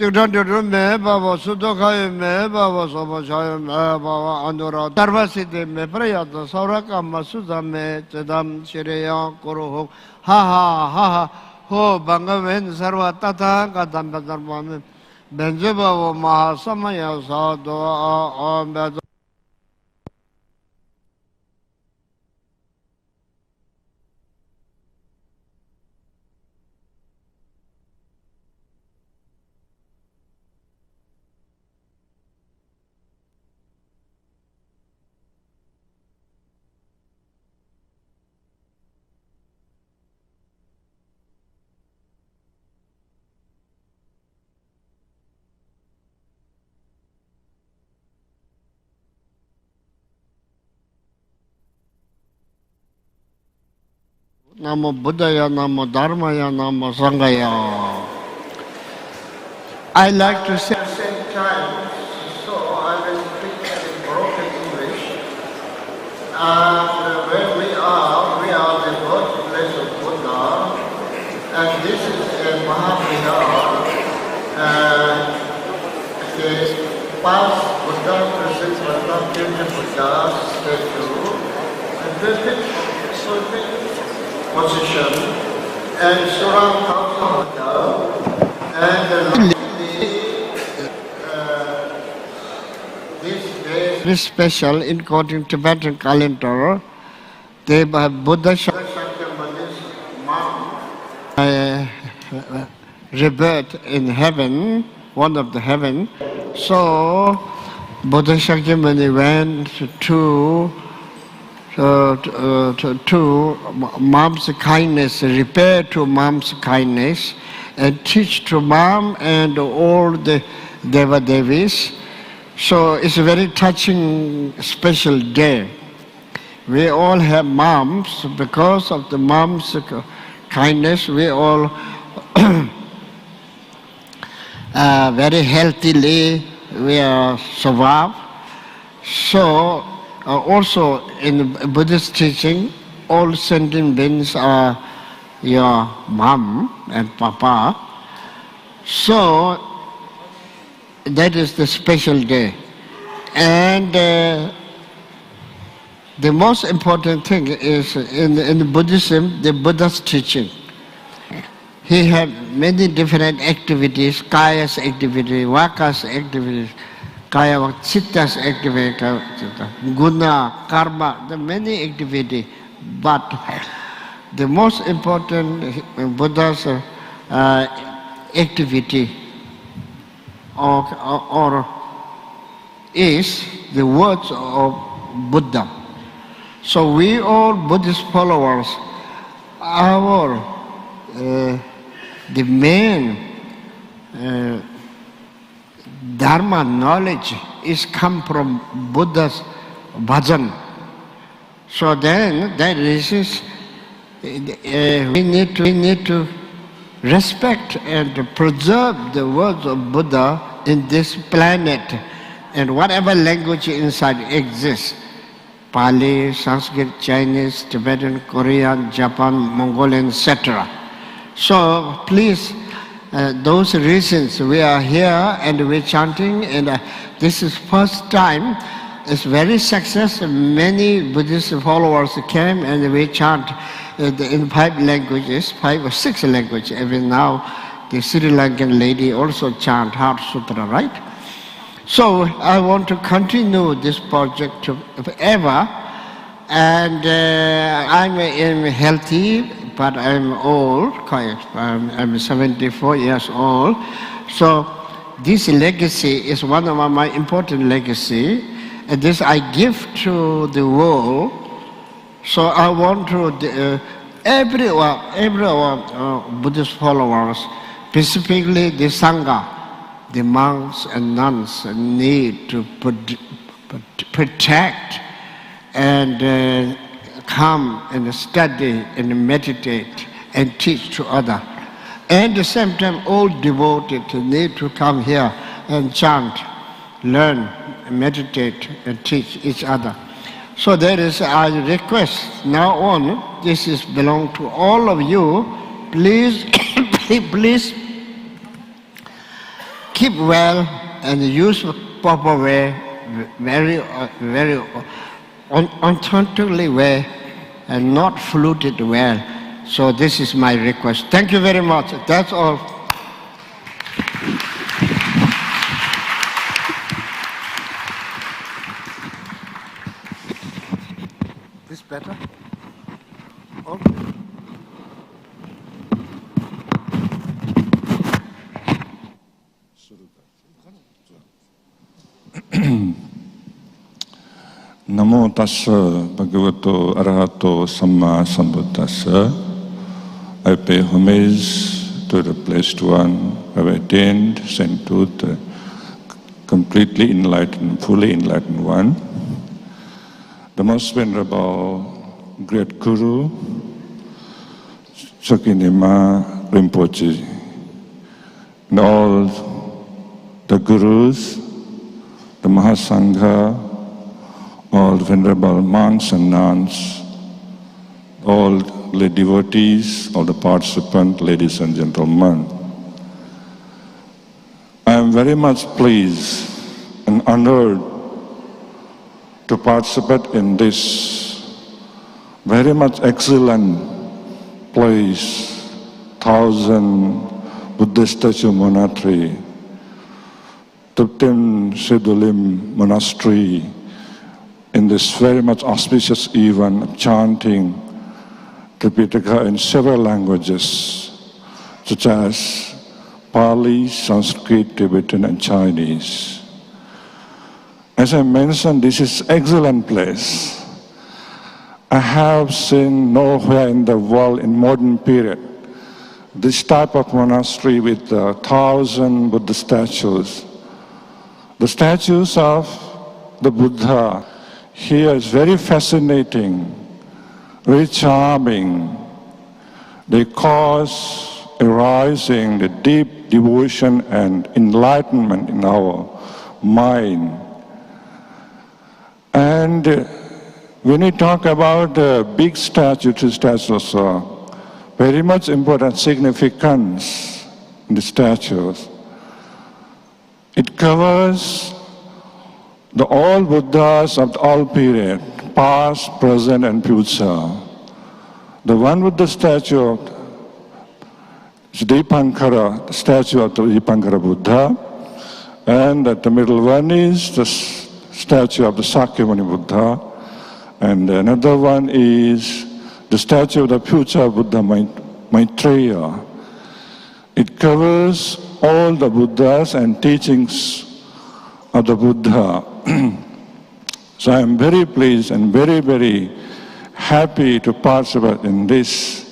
me baba sudokhay me baba sobachay me baba anura tarvaside me prayata sauraka masuda me chedam shireya koro ha ha ha ha ho bangaven sarva tata kadam badarvam benje baba mahasamaya sadho a Namo Buddhaya, Namo Dharmaya, Namo Sanghaya. I like to say at the same time, so I will speak in broken English. Where we are the birthplace of Buddha, and this is a Mahavihar, the past Buddha, present Buddha, future Buddha statue, and this position, and surround Buddha, and this day is special according to Tibetan calendar. They Buddha Shakyamuni's mom rebirth in heaven, one of the heaven. So Buddha Shakyamuni went to mom's kindness, repair to mom's kindness, and teach to mom and all the Deva-Devis. So it's a very touching, special day. We all have moms. Because of the mom's kindness, we all very healthily we are survive. So also in Buddhist teaching, all sentient beings are your mom and papa. So that is the special day. And the most important thing is in Buddhism, the Buddha's teaching. He had many different activities, kaya's activity, vaka's activities, Kaya Chitta's activity, Guna, Karma, the many activities. But the most important Buddha's activity or is the words of Buddha. So we all Buddhist followers, the main Dharma knowledge is come from Buddha's bhajan. So then that is we need to respect and preserve the words of Buddha in this planet and whatever language inside exists. Pali, Sanskrit, Chinese, Tibetan, Korean, Japan, Mongolian, etc. So please, those reasons we are here and we're chanting, and this is first time. It's very successful. Many Buddhist followers came and we chant in 5 languages, 5 or 6 languages. Even now, the Sri Lankan lady also chant Heart Sutra, right? So I want to continue this project forever, and I'm healthy, but I'm old, I'm 74 years old. So this legacy is one of my important legacy, and this I give to the world. So I want to, every Buddhist followers, specifically the Sangha, the monks and nuns need to protect and come and study and meditate and teach to others. And at the same time, all devoted need to come here and chant, learn, meditate and teach each other. So there is a request now on, this is belong to all of you, please, please keep well and use proper way, very authentically way, and not fluted well. So this is my request. Thank you very much. That's all. This better? Okay. Namo tassa bhagavato arahato samma sambuddhassa. I pay homage to the Blessed One who have attained sainthood, the completely enlightened, fully enlightened one. The most venerable great Guru, Sakyamuni Rinpoche, and all the Gurus, the Mahasangha, all venerable monks and nuns, all the devotees, all the participants, ladies and gentlemen. I am very much pleased and honored to participate in this very much excellent place, 1,000 Buddhist statue monastery, Tupten Sidulim Monastery, in this very much auspicious event of chanting Tripitaka in several languages, such as Pali, Sanskrit, Tibetan, and Chinese. As I mentioned, this is an excellent place. I have seen nowhere in the world in modern period this type of monastery with 1,000 Buddha statues. The statues of the Buddha here is very fascinating, very charming. They cause arising the deep devotion and enlightenment in our mind. And when we talk about the big statue, two statues are very much important significance in the statues. It covers the all Buddhas of all period, past, present, and future. The one with the statue of Dipankara, the statue of the Dipankara Buddha, and the middle one is the statue of the Sakyamuni Buddha, and another one is the statue of the future Buddha Maitreya. It covers all the Buddhas and teachings of the Buddha. So I am very pleased and very, very happy to participate in this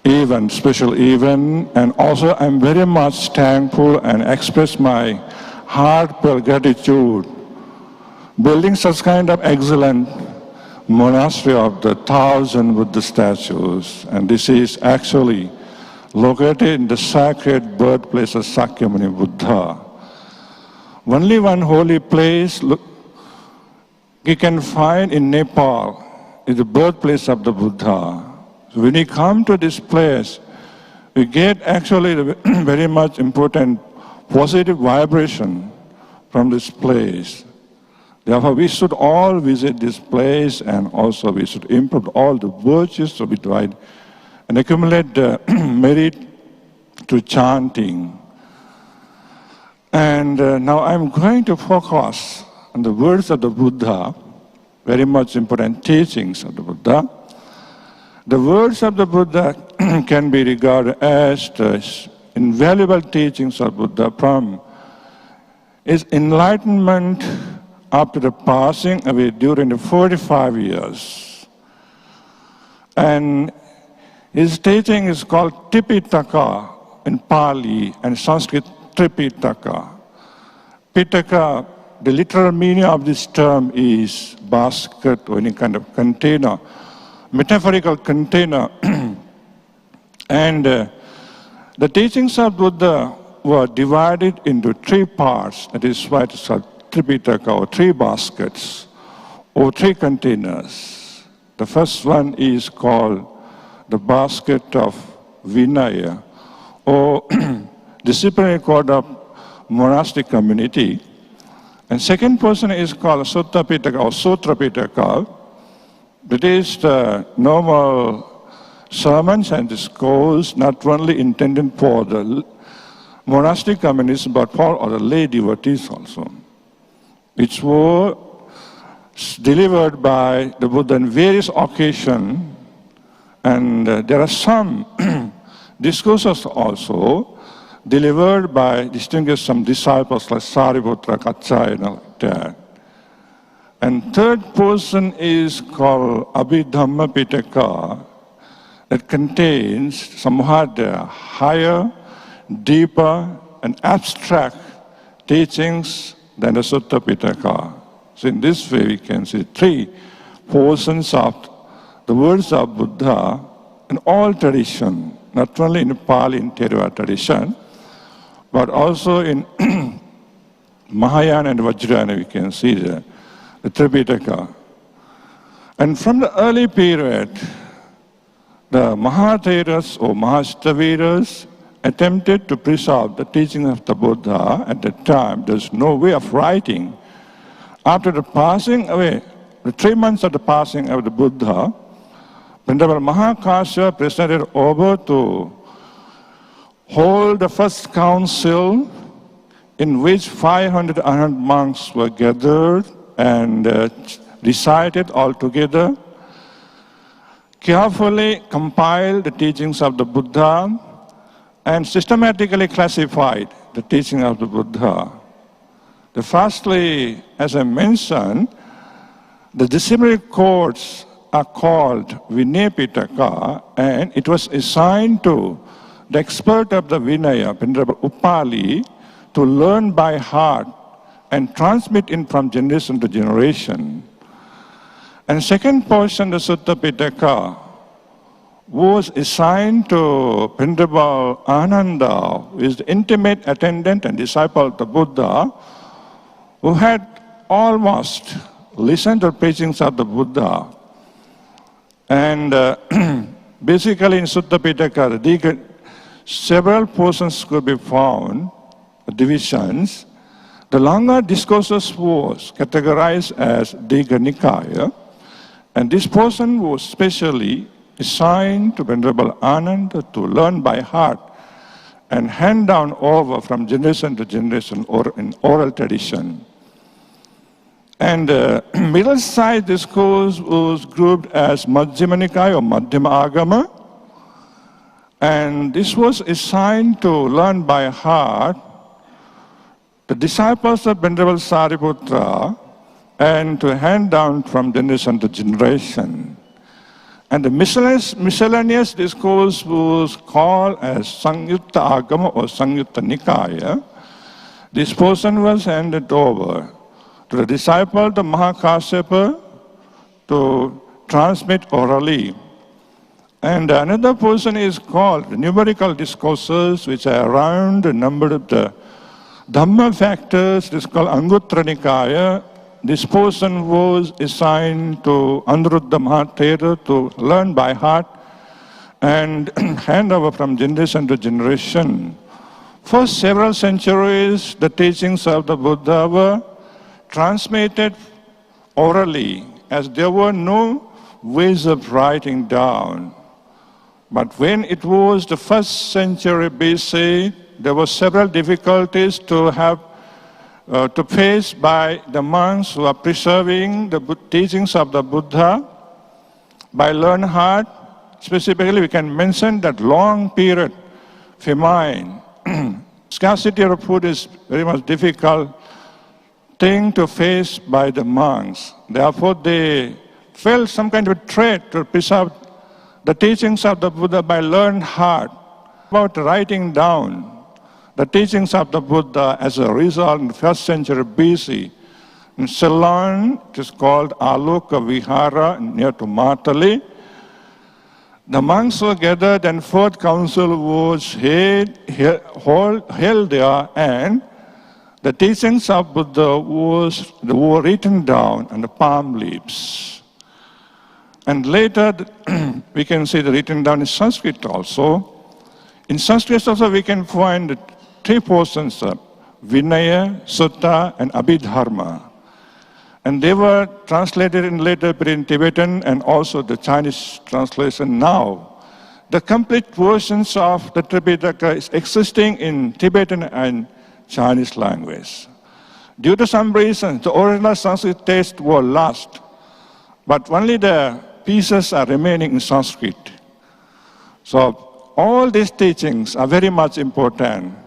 event, special event, and also I am very much thankful and express my heartfelt gratitude building such kind of excellent monastery of the 1,000 Buddha statues, and this is actually located in the sacred birthplace of Sakyamuni Buddha. Only one holy place you can find in Nepal is the birthplace of the Buddha. So when you come to this place, we get actually very much important positive vibration from this place. Therefore, we should all visit this place, and also we should improve all the virtues of it, right, and accumulate the merit to chanting. And now I'm going to focus on the words of the Buddha, very much important teachings of the Buddha. The words of the Buddha can be regarded as the invaluable teachings of Buddha from his enlightenment after the passing away during the 45 years. And his teaching is called Tipitaka in Pali and Sanskrit Tripitaka. Pitaka, the literal meaning of this term is basket or any kind of container, metaphorical container. And the teachings of Buddha were divided into three parts. That is why it's called Tripitaka, or three baskets, or three containers. The first one is called the basket of Vinaya, or disciplinary code of monastic community. And second portion is called Sutta Pitaka or Sutra Pitaka. That is the normal sermons and discourse not only intended for the monastic communities but for other lay devotees also, which were delivered by the Buddha on various occasions. And there are some discourses also delivered by distinguished some disciples like Sariputra, Kaccayana, like that. And third portion is called Abhidhamma Pitaka, that contains somewhat higher, deeper, and abstract teachings than the Sutta Pitaka. So in this way we can see three portions of the words of Buddha in all tradition, not only in Pali and Theravada tradition, but also in Mahayana and Vajrayana we can see the Tripitaka. And from the early period, the Mahatheras or Mahasthaviras attempted to preserve the teaching of the Buddha. At that time, there's no way of writing. After the passing away, the 3 months of the passing of the Buddha, Venerable Mahakasyapa presented over to hold the first council in which 500 monks were gathered and recited all together, carefully compiled the teachings of the Buddha and systematically classified the teaching of the Buddha. Firstly, as I mentioned, the disciplinary codes are called Vinaya Pitaka, and it was assigned to the expert of the Vinaya, Venerable Upali, to learn by heart and transmit it from generation to generation. And second portion, the Sutta Pitaka, was assigned to Venerable Ananda, who is the intimate attendant and disciple of the Buddha, who had almost listened to the preachings of the Buddha. And basically in Sutta Pitaka, several portions could be found, divisions. The longer discourses was categorized as Digha Nikaya, and this portion was specially assigned to Venerable Ananda to learn by heart and hand down over from generation to generation or in oral tradition. And middle-sized discourse was grouped as Majjhima Nikaya or Madhyama Agama, and this was assigned to learn by heart the disciples of Venerable Sariputra and to hand down from generation to generation. And the miscellaneous discourse was called as Sangyutta Agama or Sangyutta Nikaya. This portion was handed over to the disciple of the Mahakasyapa to transmit orally. And another portion is called numerical discourses, which are around the number of the Dhamma factors. This is called Anguttara Nikaya. This portion was assigned to Anuruddha Mahathera to learn by heart and hand over from generation to generation. For several centuries, the teachings of the Buddha were transmitted orally, as there were no ways of writing down. But when it was the 1st century BC, there were several difficulties to face by the monks who are preserving the teachings of the Buddha by learned heart. Specifically, we can mention that long period famine. Scarcity of food is very much difficult thing to face by the monks. Therefore, they felt some kind of a threat to preserve the teachings of the Buddha by learned heart. About writing down the teachings of the Buddha as a result in the 1st century BC. In Ceylon, it is called Aloka Vihara near to Matali. The monks were gathered and 4th council was held there, and the teachings of Buddha were written down on the palm leaves. And later, we can see the written down in Sanskrit also. In Sanskrit also we can find three portions of Vinaya, Sutta, and Abhidharma. And they were translated in later period in Tibetan and also the Chinese translation now. The complete versions of the Tripitaka is existing in Tibetan and Chinese language. Due to some reasons, the original Sanskrit text were lost, but only the pieces are remaining in Sanskrit. So all these teachings are very much important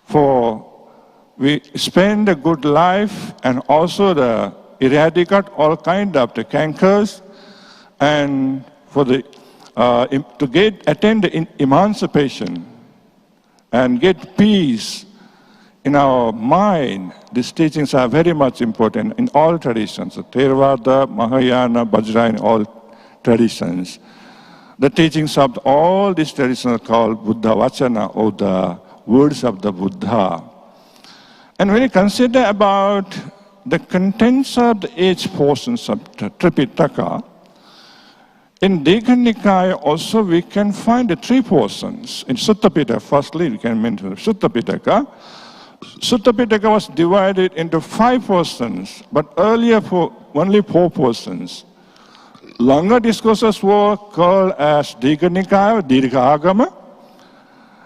for we spend a good life and also the eradicate all kind of the cankers and for the to attain the emancipation and get peace in our mind. These teachings are very much important in all traditions, Theravada, Mahayana, Vajrayana, all traditions. The teachings of all these traditions are called Buddha Vachana, or the words of the Buddha. And when you consider about the contents of each portions of the Tripitaka, in Digha Nikaya also we can find the three portions. In Sutta Pitaka, firstly we can mention Sutta Pitaka. Sutta Pitaka was divided into 5 portions, but earlier only 4 portions. Longer discourses were called as Digha Nikaya, Dirgha Agama.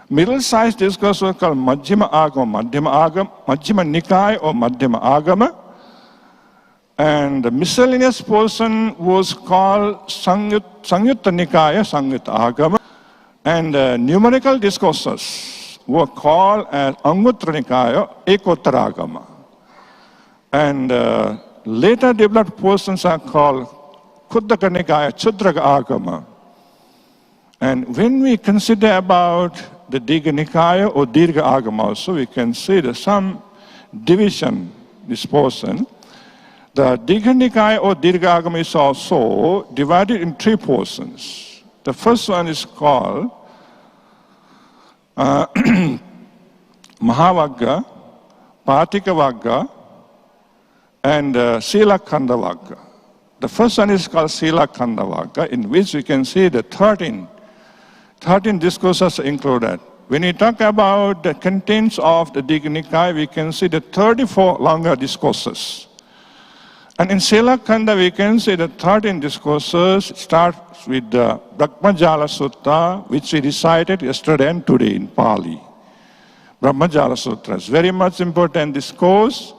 Middle-sized discourses were called Majjhima Agama, Majjhima Nikaya or Madhyama Agama. And the miscellaneous portion was called Sangyutta Nikaya, Sangyutta Agama. And numerical discourses were called as Anguttara Nikaya, Ekottara Agama. And later developed portions are called Khuddaka Nikaya, Chudraka Agama. And when we consider about the Digha Nikaya or Dirgha Agama also, we can see that some division, this portion. The Digha Nikaya or Dirgha Agama is also divided in 3 portions. The first one is called Mahavagga, Patika Vagga, and Sila Khanda Vagga. The first one is called Sila Khanda Vagga, in which we can see the 13 discourses included. When we talk about the contents of the Digha Nikaya, we can see the 34 longer discourses. And in Sila Khanda, we can see the 13 discourses start with the Brahmajala Sutta, which we recited yesterday and today in Pali. Brahmajala Sutra is very much important discourse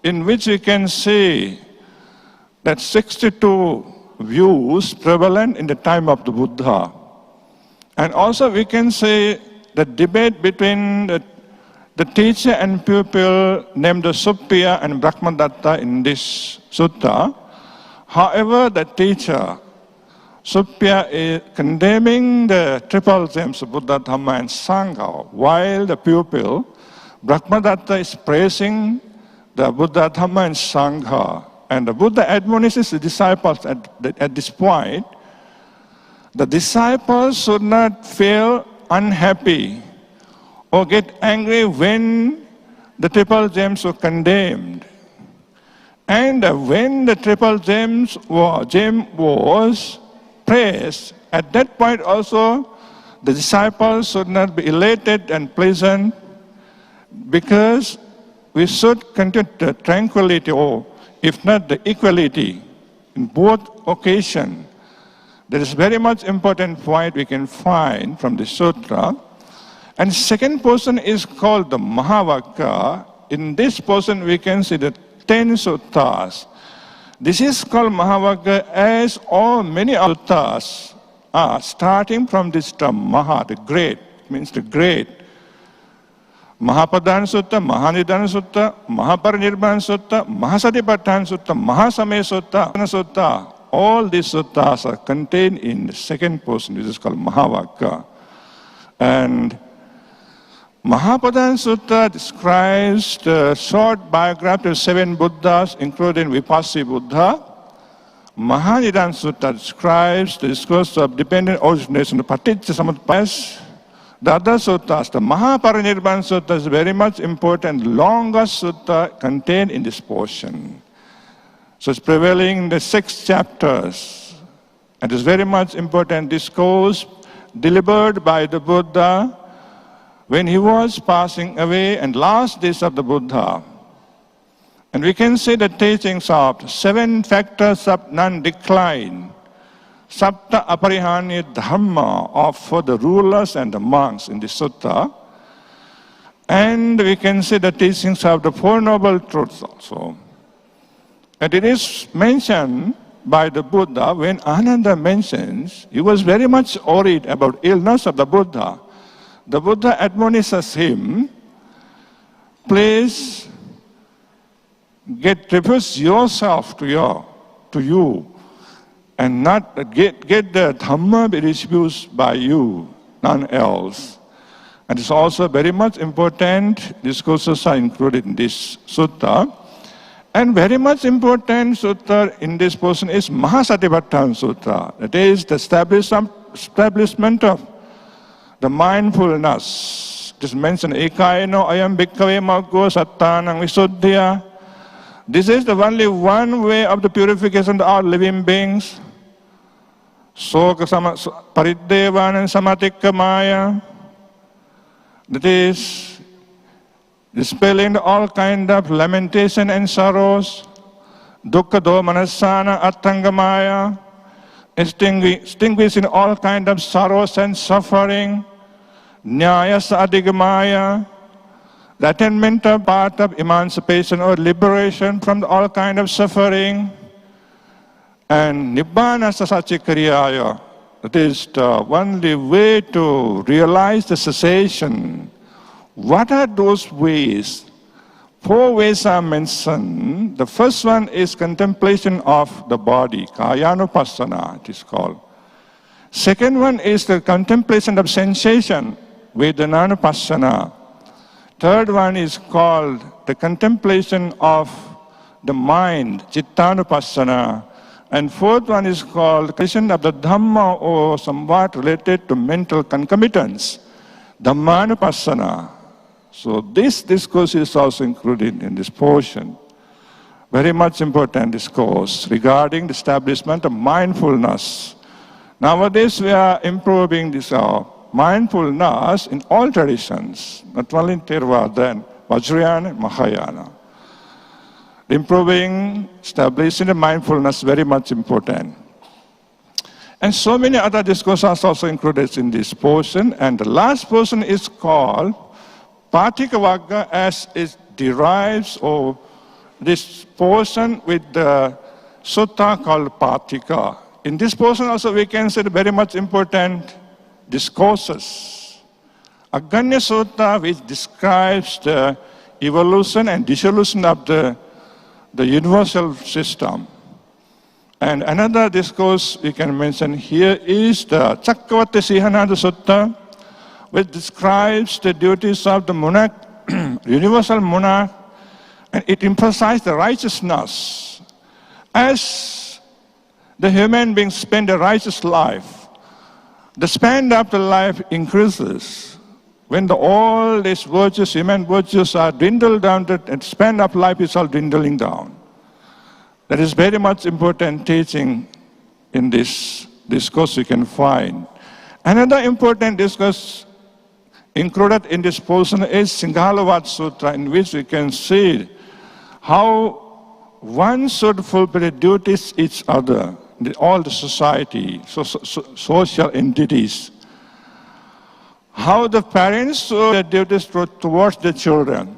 in which we can see that 62 views prevalent in the time of the Buddha. And also we can say the debate between the teacher and pupil named Suppiya and Brahmadatta in this sutta. However, the teacher, Suppiya, is condemning the triple gems of Buddha, Dhamma and Sangha, while the pupil, Brahmadatta, is praising the Buddha, Dhamma and Sangha. And the Buddha admonishes the disciples at this point. The disciples should not feel unhappy or get angry when the triple gems were condemned. And when the triple gem was praised, at that point also the disciples should not be elated and pleasant, because we should continue the tranquility, or if not the equality, in both occasions. That is very much important point we can find from the sutra. And second portion is called the Mahavagga. In this portion we can see the 10 suttas. This is called Mahavagga as all many suttas are starting from this term Maha, the great, means the great. Mahapadana Sutta, Mahanidana Sutta, Mahaparinirvana Sutta, Mahasatipatthana Sutta, Mahasamaya Sutta, all these suttas are contained in the second portion, which is called Mahavagga. And Mahapadana Sutta describes the short biography of 7 Buddhas, including Vipassana Buddha. Mahanidana Sutta describes the discourse of dependent origination of Paticcasamuppada. The other suttas, the Mahaparinirvana Sutta, is very much important, longest sutta contained in this portion. So it's prevailing in the 6 chapters. It is very much important discourse delivered by the Buddha when he was passing away and last days of the Buddha. And we can see the teachings of 7 factors of non-decline, Sapta Aparihani Dhamma for the rulers and the monks in the sutta. And we can see the teachings of the Four Noble Truths also. And it is mentioned by the Buddha when Ananda mentions, he was very much worried about illness of the Buddha. The Buddha admonishes him, please refuse yourself to you and not get the Dhamma be refused by you, none else. And it's also very much important, discourses are included in this sutta. And very much important sutta in this portion is Mahasatipatthana Sutta. That is the establishment of the mindfulness. It is mentioned, Ekaino ayam bhikkhave maggo sattanang visuddhya. This is the only one way of the purification of all living beings. Soka pariddevanan samatikkamaya. That is dispelling all kind of lamentation and sorrows. Dukkha domanasana attangamaya. Extinguishing all kind of sorrows and suffering. Nyayasa adigamaya. The attainment of part of emancipation or liberation from all kind of suffering. And Nibbana sasachikariyaya. That is the only way to realize the cessation. What are those ways? 4 ways are mentioned. The first one is contemplation of the body, kayanupassana it is called. Second one is the contemplation of sensation, vedananupassana. Third one is called the contemplation of the mind, chittanupassana. And fourth one is called the contemplation of the Dhamma, or somewhat related to mental concomitants, Dhammanupassana. So this discourse is also included in this portion. Very much important discourse regarding the establishment of mindfulness. Nowadays we are improving this mindfulness in all traditions, not only in Theravada and Vajrayana and Mahayana. Improving, establishing the mindfulness, very much important. And so many other discourses are also included in this portion. And the last portion is called Patikavagga, as it derives, or this portion with the sutta called Patika. In this portion also we can see very much important discourses. Aganya Sutta, which describes the evolution and dissolution of the universal system. And another discourse we can mention here is the Chakkavati Sihananda Sutta, which describes the duties of the monarch, universal monarch, and it emphasizes the righteousness. As the human beings spend a righteous life, the span of the life increases. When all these virtues, human virtues, are dwindled down, the span of life is all dwindling down. That is very much important teaching in this discourse you can find. Another important discourse included in this portion is Singhalavad Sutra, in which we can see how one should fulfill the duties each other, all the society, social entities. How the parents should their duties towards the children.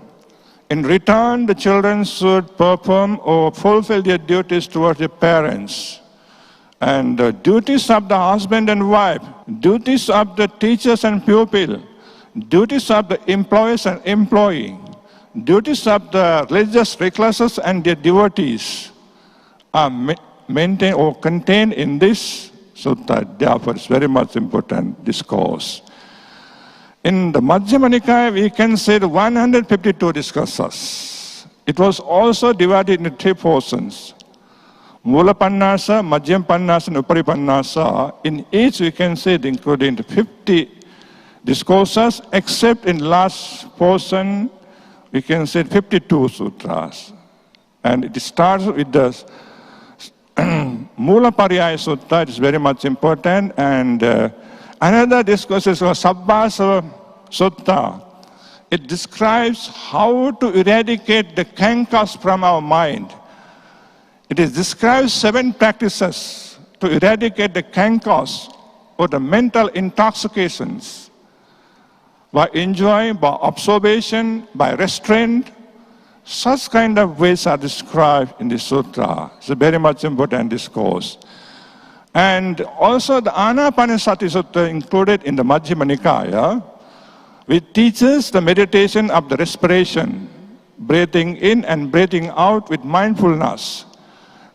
In return, the children should perform or fulfill their duties towards their parents. And the duties of the husband and wife, duties of the teachers and pupil, duties of the employers and employee, duties of the religious recluses and their devotees are maintained or contained in this sutta. Therefore, it's very much important discourse. In the Majjhima Nikaya, we can say the 152 discourses. It was also divided into 3 portions. Mula Pannasa, Majjhima Pannasa, and Upari Pannasa. In each, we can say they including 50 discourses, except in last portion, we can say 52 sutras. And it starts with the Mula Pariyaya Sutta. It is very much important. And another discourse is Sabbasa Sutta, it describes how to eradicate the kankas from our mind. It describes 7 practices to eradicate the kankas or the mental intoxications by enjoying, by observation, by restraint. Such kind of ways are described in the sutra. It's a very much important discourse. And also the Anapanasati Sutta included in the Majjhima Nikaya, which teaches the meditation of the respiration, breathing in and breathing out with mindfulness.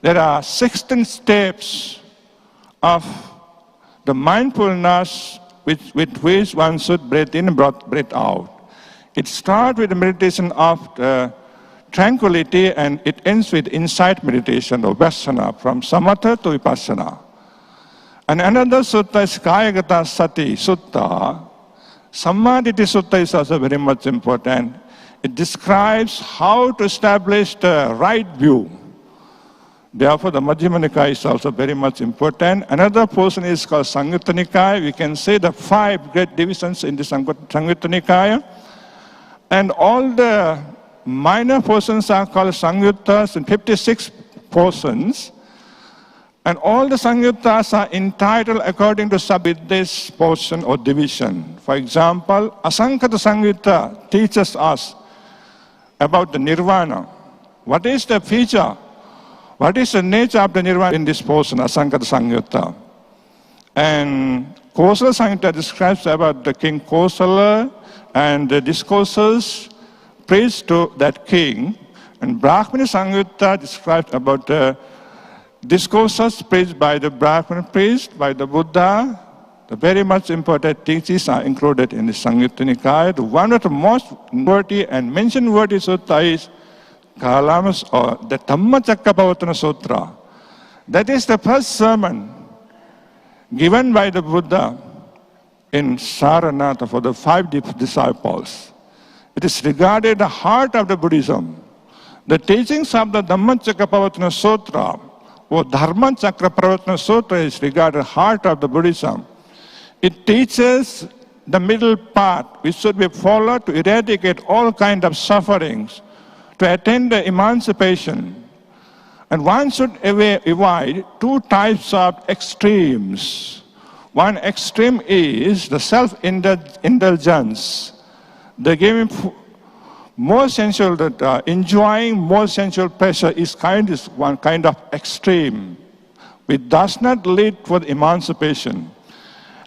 There are 16 steps of the mindfulness with which one should breathe in and breathe out. It starts with the meditation of the tranquility and it ends with insight meditation or Vipassana, from Samatha to Vipassana. And another sutta is Kayagata Sati Sutta. Sammaditi Sutta is also very much important. It describes how to establish the right view. Therefore, the Majjhima Nikaya is also very much important. Another portion is called Samyutta Nikaya. We can say the 5 great divisions in the Samyutta Nikaya. And all the minor portions are called Samyuttas, and 56 portions. And all the Samyuttas are entitled according to this portion or division. For example, Asankata Samyutta teaches us about the Nirvana. What is the feature? What is the nature of the Nirvana in this portion, Asankata Samyutta? And Kosala Samyutta describes about the king Kosala and the discourses praise to that king. And Brahmana Samyutta describes about the discourses praised by the Brahmana priest, by the Buddha. The very much important teachings are included in the Samyutta Nikaya. The one of the most worthy and mentioned worthy sutta is Kalamas, or the Dhammacakkappavattana Sutra. That is the first sermon given by the Buddha in Saranatha for the 5 disciples. It is regarded the heart of the Buddhism. The teachings of the Dhammacakkappavattana Sutra or Dharmacakrapravatana Sutra is regarded the heart of the Buddhism. It teaches the middle path which should be followed to eradicate all kinds of sufferings, to attain the emancipation. And one should avoid 2 types of extremes. One extreme is the self-indulgence, the giving more sensual, enjoying more sensual pleasure is one kind of extreme, which does not lead for emancipation.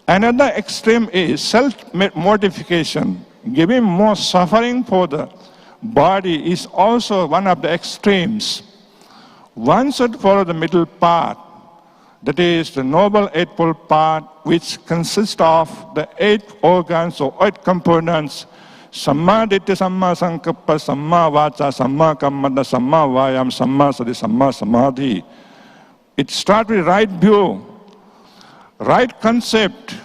Another extreme is self-mortification, giving more suffering for the body is also one of the extremes. One should follow the middle path, that is the Noble Eightfold Path, which consists of the 8 organs or 8 components: Samma Dittha, Samma Sankappa, Samma Vaca, Samma Kammanta, Samma Vayam, Samma Sati, Samma Samadhi. It starts with right view, right concept,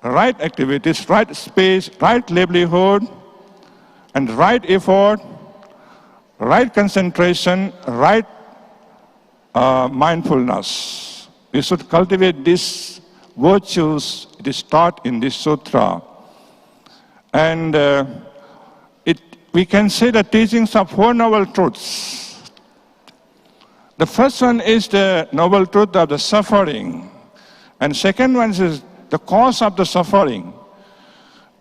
right activities, right space, right livelihood, and right effort, right concentration, right mindfulness. We should cultivate these virtues. It is taught in this sutra. And we can say the teachings of 4 noble truths. The first one is the noble truth of the suffering. And second one is the cause of the suffering.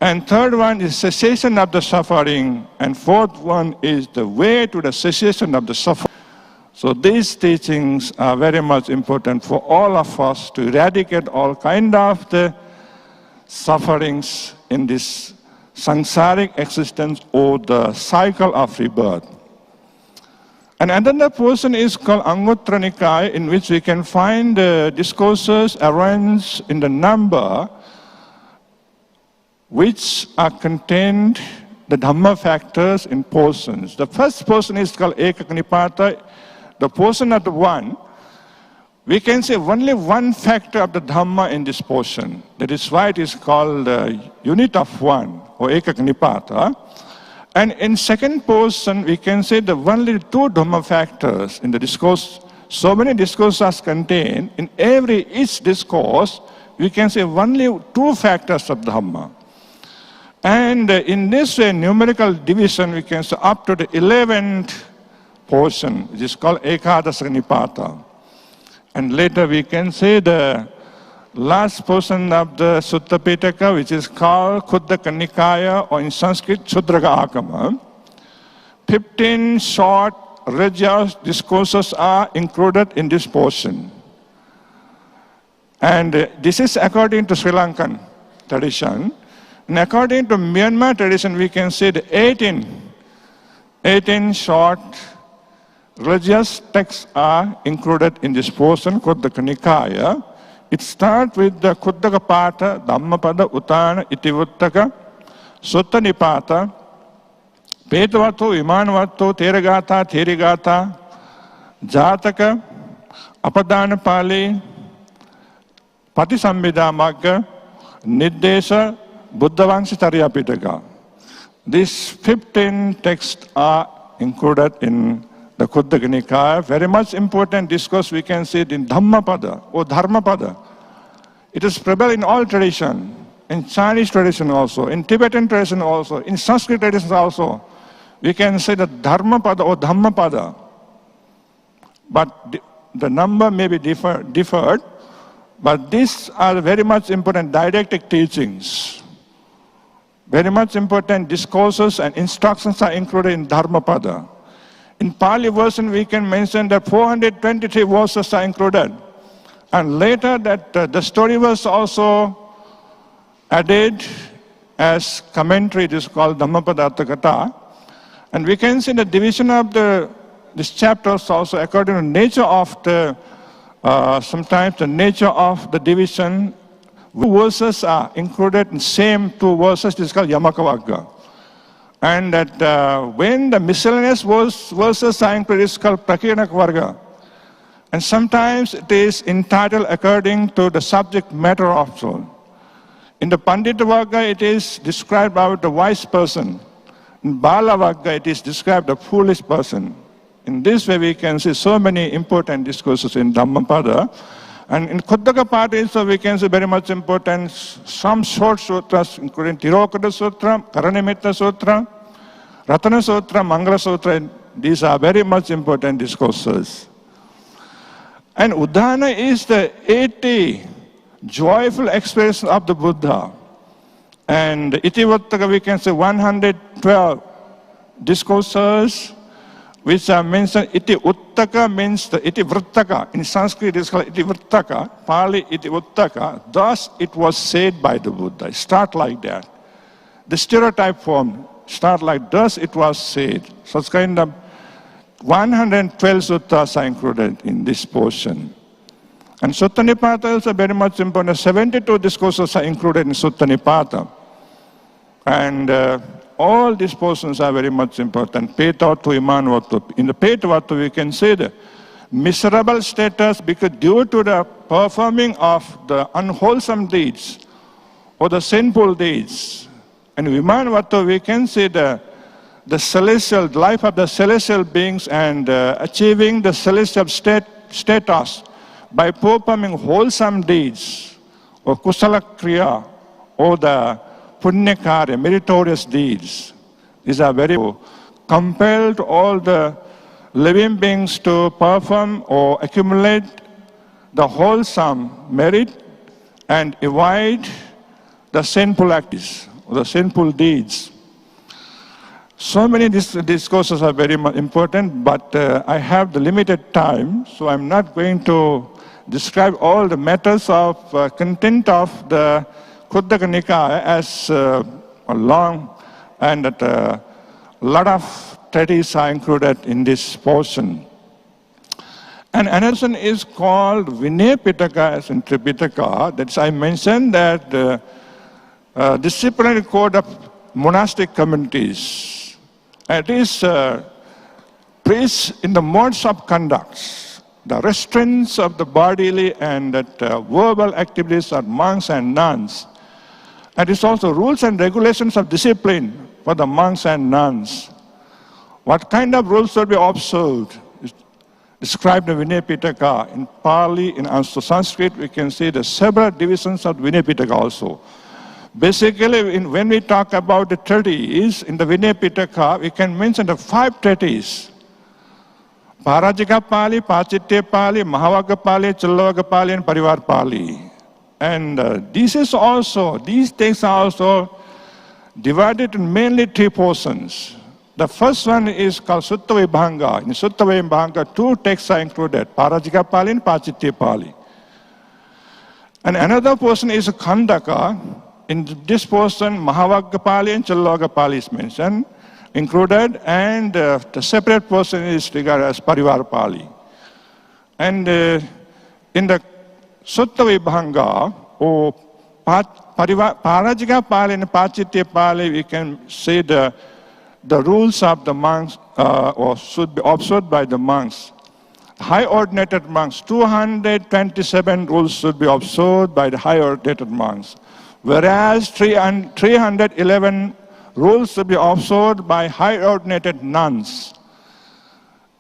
And third one is cessation of the suffering. And fourth one is the way to the cessation of the suffering. So these teachings are very much important for all of us to eradicate all kind of the sufferings in this samsaric existence or the cycle of rebirth. And another portion is called Anguttara Nikaya, in which we can find the discourses arranged in the number which are contained the Dhamma factors in portions. The first portion is called Ekaka, the portion of the 1. We can say only 1 factor of the Dhamma in this portion. That is why it is called the unit of 1 or Ekaka. And in second portion, we can say the only 2 Dhamma factors in the discourse. So many discourses are contained. In each discourse, we can say only 2 factors of Dhamma. And in this numerical division, we can say up to the 11th portion, which is called Ekadasa Nipata. And later we can say the last portion of the Sutta Pitaka, which is called Khuddaka Nikaya, or in Sanskrit, Sudraga Agama. 15 short religious discourses are included in this portion. And this is according to Sri Lankan tradition. And according to Myanmar tradition, we can say the 18 short religious texts are included in this portion, Khuddaka Nikaya. It starts with the Khuddaka Pata, Dhammapada, Uttana, Itivuttaka, Sutta Nipata, Petavato, Imanavato, Theragata, Therigata, Jataka, Apadana Pali, Patisambhida Magga, Nirdesha, Buddhavangsha Charya Pitaka. These 15 texts are included in the Khuddaka Nikaya. Very much important discourse we can see it in Dhammapada or Dharmapada. It is prevalent in all tradition, in Chinese tradition also, in Tibetan tradition also, in Sanskrit traditions also. We can say that Dharmapada or Dhammapada, but the number may be differed, but these are very much important didactic teachings. Very much important discourses and instructions are included in Dharmapada. In Pali version, we can mention that 423 verses are included. And later that the story was also added as commentary. It is called Dhammapada Arthakatha. And we can see the division of these chapters also according to nature of sometimes the nature of the division. Verses are included in same two verses. This is called Yamakavagga. And that when the miscellaneous verses are included, it's called Prakirana Varga. And sometimes it is entitled according to the subject matter of soul. In the Pandita Varga, it is described about the wise person. In Bala Varga, it is described the foolish person. In this way, we can see so many important discourses in Dhammapada. And in Khuddaka Pata, so we can see very much important some short sutras, including Tirokada Sutra, Karanimitta Sutra, Ratana Sutra, Mangala Sutra. These are very much important discourses. And Udhana is the 80 joyful expressions of the Buddha. And Itivuttaka, we can say 112 discourses, which are mentioned. Iti Uttaka means the Iti Vrittaka. In Sanskrit, it is called Iti Vrittaka. Pali Iti Uttaka. Thus, it was said by the Buddha. Start like that. The stereotype form, start like thus it was said. Such kind of 112 suttas are included in this portion. And Sutta Nipata is very much important. 72 discourses are included in Sutta Nipata. And all these portions are very much important. Petavato, Imanavato. In the Petavato, we can say the miserable status because due to the performing of the unwholesome deeds or the sinful deeds. And Imanavato, we can say the celestial life of the celestial beings and achieving the celestial status by performing wholesome deeds or kusala kriya or the punyakara, meritorious deeds. These are very compelled all the living beings to perform or accumulate the wholesome merit and avoid the sinful acts or the sinful deeds. So many discourses are very important, but I have the limited time, so I'm not going to describe all the matters of content of the Khuddaka Nikaya as long and that a lot of treatises are included in this portion. And another one is called Vinaya Pitaka as in Tripitaka. That's I mentioned that disciplinary code of monastic communities. It is preached in the modes of conduct, the restraints of the bodily and that verbal activities of monks and nuns. And it's also rules and regulations of discipline for the monks and nuns. What kind of rules should be observed is described in Vinaya Pitaka. In Pali, in Sanskrit, we can see the several divisions of Vinaya Pitaka also. Basically, when we talk about the treatise in the Vinaya Pitaka, we can mention the 5 treatises. Parajika Pali, Pachitya Pali, Mahavagga Pali, Chullavagga Pali, and Parivar Pali. And these texts are also divided in mainly 3 portions. The first one is called Sutta Vibhanga. In Sutta Vibhanga, 2 texts are included, Parajika Pali and Pachitya Pali. And another portion is Khandaka. In this portion, Mahavagga Pali and Chullavagga Pali is mentioned, included, and the separate portion is regarded as Parivar Pali. And in the Sutta Vibhanga, or Parajika Pali and Pachitya Pali, we can say the rules of the monks, or should be observed by the monks. High ordinated monks, 227 rules should be observed by the high ordinated monks, whereas 311 rules should be observed by high ordinated nuns.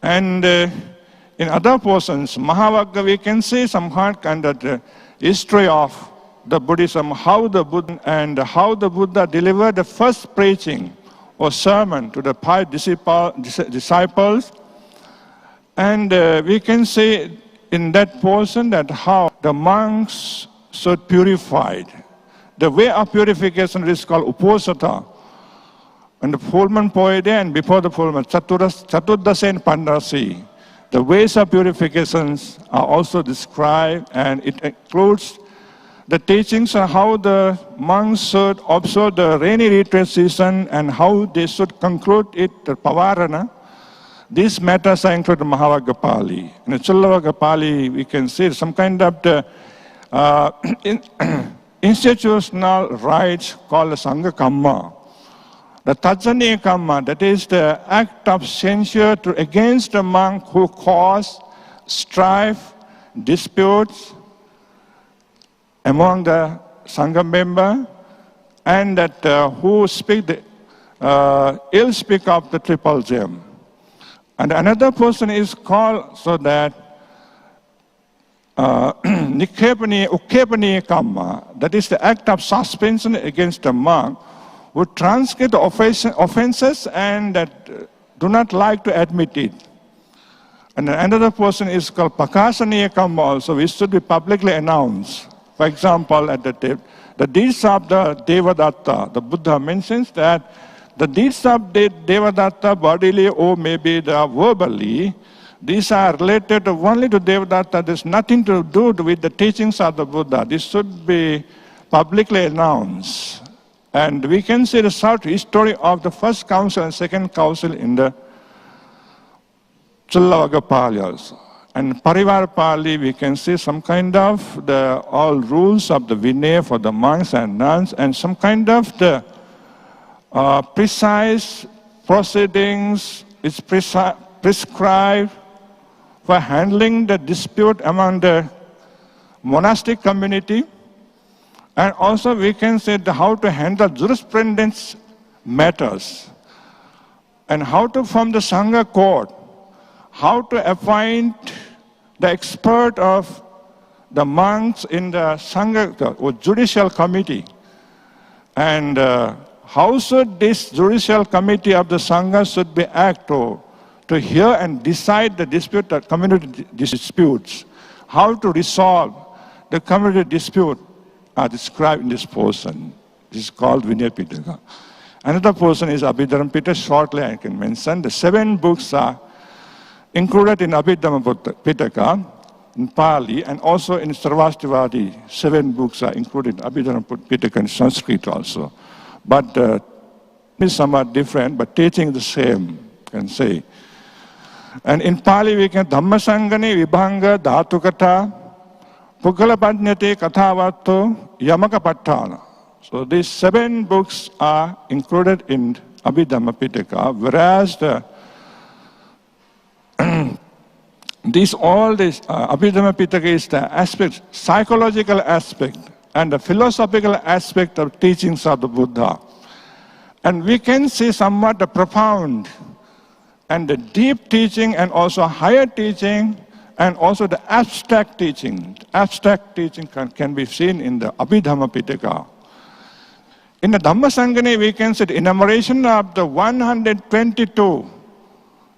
And in other portions, Mahavagga, we can see some kind of the history of the Buddhism, how the Buddha delivered the first preaching or sermon to the 5 disciples. And we can see in that portion that how the monks should purify. The way of purification is called Uposatha. And the Pullman Poede and before the Pullman, Chaturdasa and Pandasi. The ways of purifications are also described, and it includes the teachings on how the monks should observe the rainy retreat season and how they should conclude it, the Pavarana. These matters are included in Mahavagga Pali. In the Chullavagga Pali, we can see some kind of the institutional rites called the Sangha Kamma. The Tajjaniya Kamma, that is the act of censure against the monk who cause strife, disputes among the Sangha member, and that who ill speak of the triple gem. And another person is called so that Ukkepaniya Kamma, that is the act of suspension against the monk who transgress the offenses and that do not like to admit it. And another person is called Pakasaniya Kamma also, which should be publicly announced. For example, at the deeds of the Devadatta, the Buddha mentions that the deeds of Devadatta bodily or maybe verbally, these are related only to Devadatta. There's nothing to do with the teachings of the Buddha. This should be publicly announced. And we can see the short history of the first council and second council in the Chullavagga Pali also. And Parivar Pali, we can see some kind of all rules of the Vinaya for the monks and nuns, and some kind of the precise proceedings is prescribed for handling the dispute among the monastic community. And also we can say how to handle jurisprudence matters, and how to form the Sangha court, how to appoint the expert of the monks in the Sangha or judicial committee, and how should this judicial committee of the Sangha should be acted to hear and decide the dispute, the community disputes, how to resolve the community dispute are described in this portion. This is called Vinaya Pitaka. Another portion is Abhidharma Pitaka. Shortly I can mention. The 7 books are included in Abhidharma Pitaka in Pali, and also in Sarvastivadi, 7 books are included in Abhidharma Pitaka in Sanskrit also. But is somewhat different, but teaching the same, you can say. And in Pali we can Dhammasangani, Vibhanga, Dhatukatha, Pugala Padnyate, Kathavato, Yamaka Patthana. So these 7 books are included in Abhidhamma Pitaka, whereas Abhidhamma Pitaka is the aspect, psychological aspect, and the philosophical aspect of teachings of the Buddha. And we can see somewhat the profound and the deep teaching, and also higher teaching, and also the abstract teaching. Abstract teaching can be seen in the Abhidhamma Pitaka. In the Dhammasangani, we can see the enumeration of the 122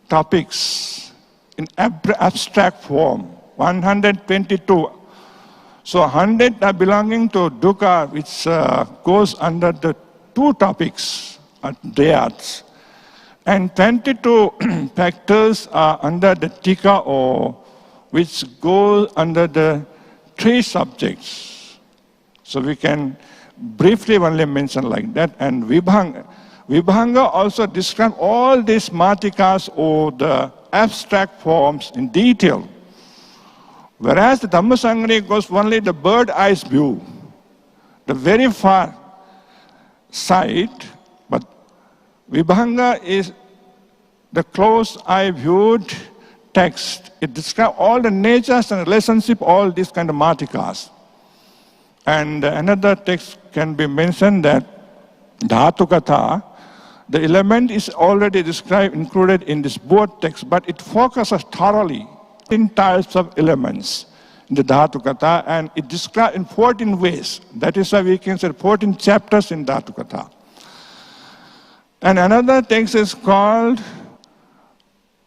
topics in abstract form, 122. So 100 are belonging to dukkha, which goes under the two topics, dayats. And 22 factors are under the tika, or which go under the three subjects. So we can briefly only mention like that. And Vibhanga also describes all these matikas or the abstract forms in detail. Whereas the Dhammasangani goes only the bird eye view, the very far side, but Vibhanga is the close eye viewed text. It describes all the natures and relationship, all these kind of matikas. And another text can be mentioned that Dhatu Katha, the element is already described, included in this both texts, but it focuses thoroughly in types of elements in the Dhatu Katha, and it describes in 14 ways. That is why we can say 14 chapters in Dhatu Katha. And another text is called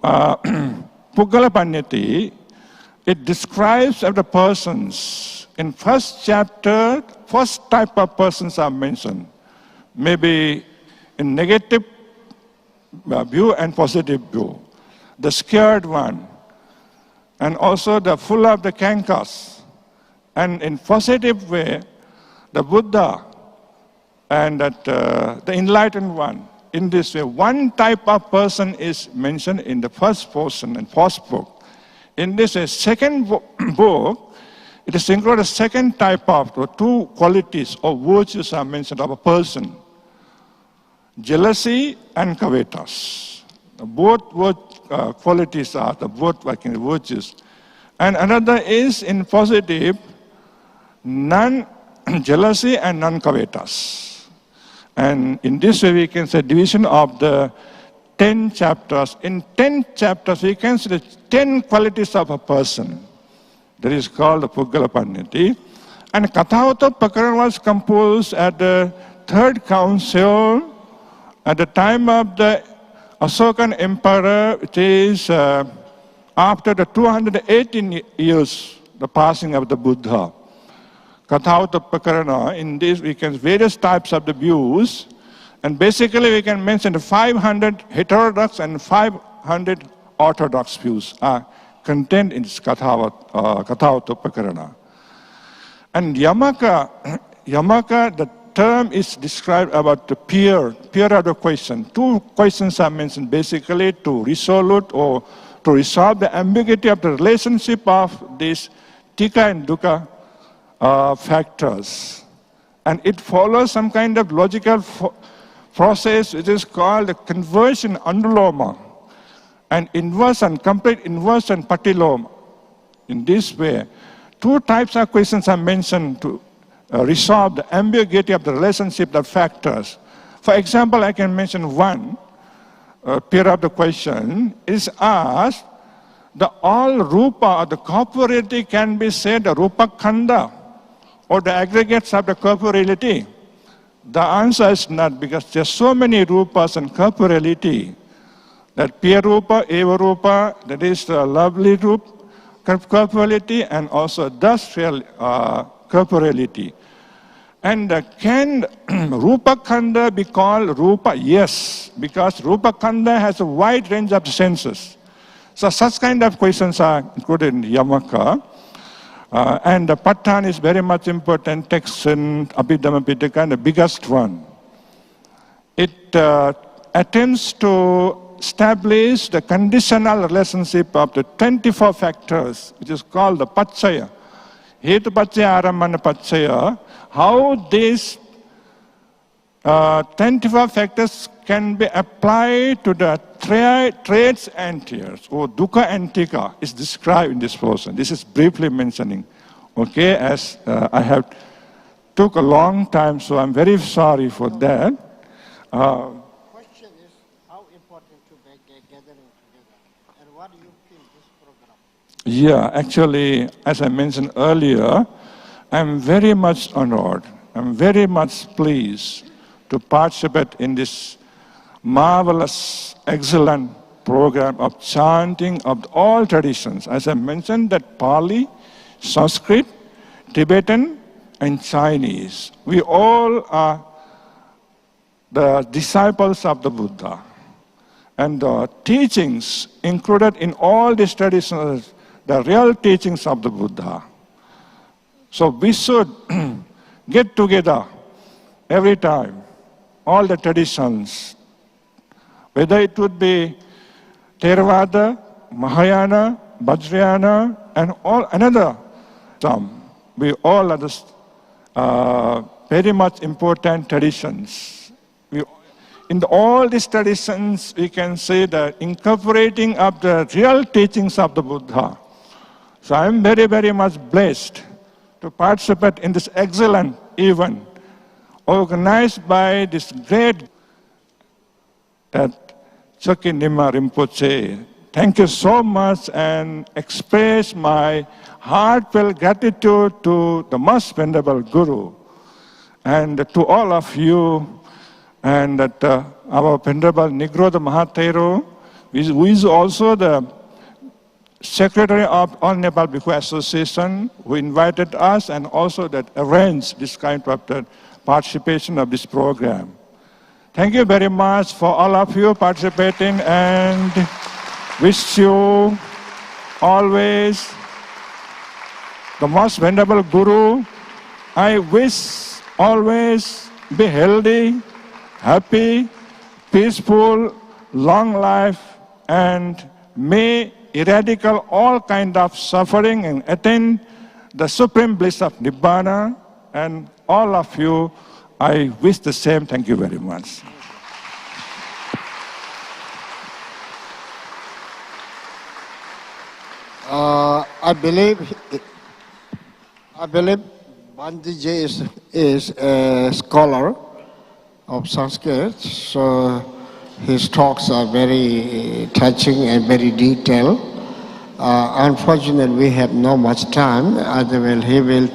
Puggala Panyati. It describes the persons. In first chapter, first type of persons are mentioned. Maybe in negative view and positive view. The scared one, and also the full of the kankas. And in positive way, the Buddha and that, the enlightened one. In this way, one type of person is mentioned in the first portion and first book. In this second book, it is included a second type of, or two qualities or virtues are mentioned of a person. Jealousy and covetous. Both qualities are the both working virtues. And another is in positive, non-jealousy and non-covetous. And in this way we can say division of the 10 chapters. In 10 chapters we can see the 10 qualities of a person. That is called the Puggala Panyati. And Kathavatopakarana was composed at the third council at the time of the Asokan emperor, which is after the 218 years, the passing of the Buddha. Kathavatopakarana, in this we can various types of the views, and basically we can mention the 500 heterodox and 500 orthodox views are contained in this Kathavatopakarana. And Yamaka, the term is described about the peer of the question. Two questions are mentioned basically to resolve or to resolve the ambiguity of the relationship of these tika and dukkha factors. And it follows some kind of logical process which is called the conversion anuloma, and inverse and complete inverse and patiloma. In this way, two types of questions are mentioned to resolve the ambiguity of the relationship of factors. For example, I can mention one peer of the question is asked, the all rupa or the corporeality can be said the rupa khanda or the aggregates of the corporeality. The answer is not, because there are so many rupas and corporeality. That peer rupa, eva rupa, that is the lovely rupa, corporeality, and also industrial corporeality. And can rupa khanda be called rupa? Yes, because rupa khanda has a wide range of senses. So such kind of questions are included in Yamaka. And the Pathan is very much important text in Abhidhamma Pitaka, and the biggest one. It attempts to establish the conditional relationship of the 24 factors, which is called the Pachaya. Hetu Pachaya, Aramana Pachaya. How these 24 factors can be applied to the traits and tears, or dukkha and tika, is described in this portion. This is briefly mentioning, okay, as I have took a long time, so I'm very sorry for that. Question is, how important to be gathering together, and what do you feel this program? Yeah, actually, as I mentioned earlier, I'm very much honored. I'm very much pleased to participate in this marvelous, excellent program of chanting of all traditions. As I mentioned, that Pali, Sanskrit, Tibetan, and Chinese. We all are the disciples of the Buddha. And the teachings included in all these traditions, the real teachings of the Buddha. So we should get together every time, all the traditions, whether it would be Theravada, Mahayana, Vajrayana, and all another some. We all are very much important traditions. In all these traditions, we can say that incorporating of the real teachings of the Buddha. So I'm very, very much blessed to participate in this excellent event organized by this great Chökyi Nyingma Rinpoche. Thank you so much, and express my heartfelt gratitude to the Most Venerable Guru and to all of you, and our Venerable Nigroda Mahathero, who is also the Secretary of All Nepal Bhikkhu Association, who invited us and also that arranged this kind of participation of this program. Thank you very much for all of you participating, and wish you always the Most Venerable Guru. I wish always be healthy, happy, peaceful, long life, and may eradicate all kind of suffering and attain the supreme bliss of Nibbana. And all of you, I wish the same. Thank you very much. I believe Bandiji is a scholar of Sanskrit, so his talks are very touching and very detailed. Unfortunately, we have not much time. Otherwise, he will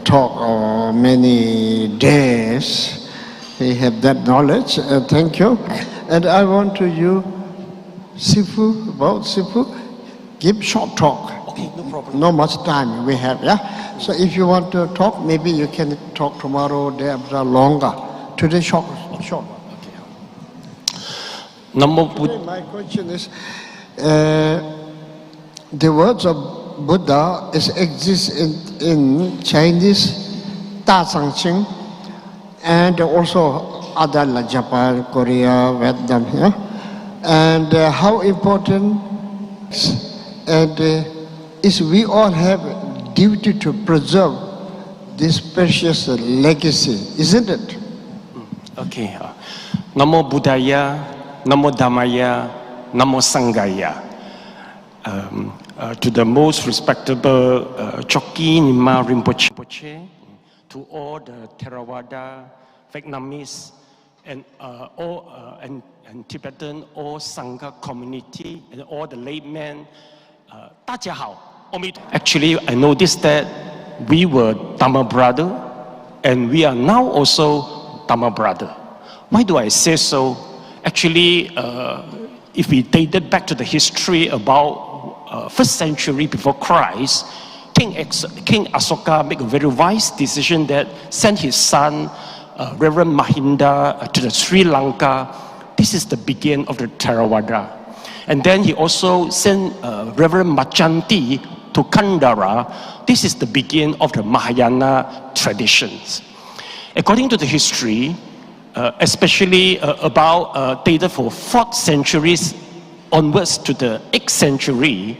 talk many days. He have that knowledge. Thank you. And I want to you, Sifu, about Sifu, give short talk. Okay, no problem. No much time we have, yeah? So if you want to talk, maybe you can talk tomorrow, day after longer. Today short. My question is, the words of Buddha exist in Chinese, Da Sang Ching, and also other like Japan, Korea, Vietnam, yeah? And how important and is we all have a duty to preserve this precious legacy, isn't it? Okay. Namo Buddhaya, Namo Dhammaya, Namo Sanghaya. To the most respectable Chökyi Nyingma Rinpoche, to all the Theravada, Vietnamese, and all and Tibetan, all Sangha community, and all the laymen. 大家好. Actually, I noticed that we were Dhamma brother, and we are now also Dhamma brother. Why do I say so? Actually, if we dated back to the history about 1st century before Christ, King Asoka made a very wise decision that sent his son, Reverend Mahinda, to the Sri Lanka. This is the beginning of the Theravada. And then he also sent Reverend Machanti to Kandara. This is the beginning of the Mahayana traditions. According to the history, especially about dated for 4th centuries onwards to the 8th century,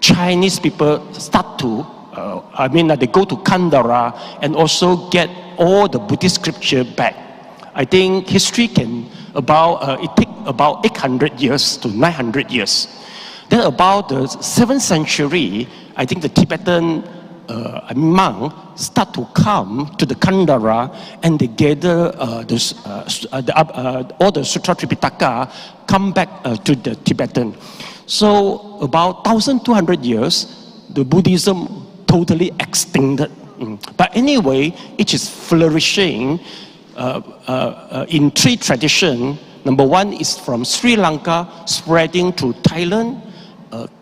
Chinese people start to, they go to Kandara and also get all the Buddhist scripture back. I think history can it take about 800 years to 900 years. Then about the 7th century, I think the Tibetan monk start to come to the Kandara, and they gather all the Sutra Tripitaka come back to the Tibetan. So about 1,200 years, the Buddhism totally extincted. But anyway, it is flourishing in three traditions. Number one is from Sri Lanka, spreading to Thailand,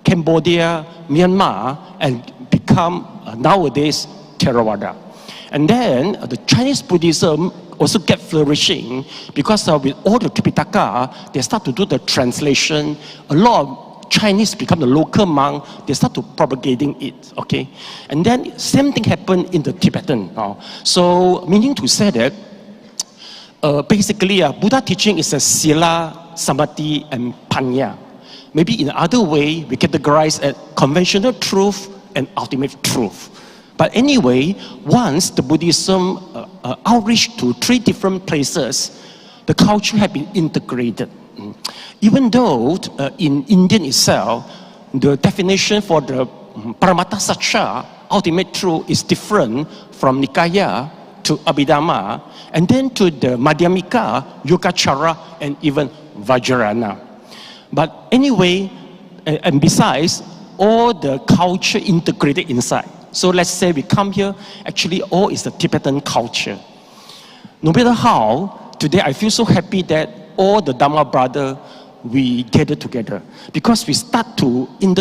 Cambodia, Myanmar, and become nowadays Theravada. And then the Chinese Buddhism also get flourishing because with all the Tipitaka, they start to do the translation. A lot of Chinese become the local monk, they start to propagating it, okay? And then same thing happened in the Tibetan. So meaning to say that, basically Buddha teaching is a Sila, Samadhi, and Panya. Maybe in other way, we categorize as conventional truth and ultimate truth. But anyway, once the Buddhism outreach to three different places, the culture had been integrated. Even though in Indian itself, the definition for the Paramatta Satya, ultimate truth, is different from Nikaya to Abhidhamma, and then to the Madhyamika, Yogacara, and even Vajrayana. But anyway, and besides, all the culture integrated inside. So let's say we come here, actually all is the Tibetan culture. No matter how, today I feel so happy that all the Dhamma brother, we gather together. Because we start to, we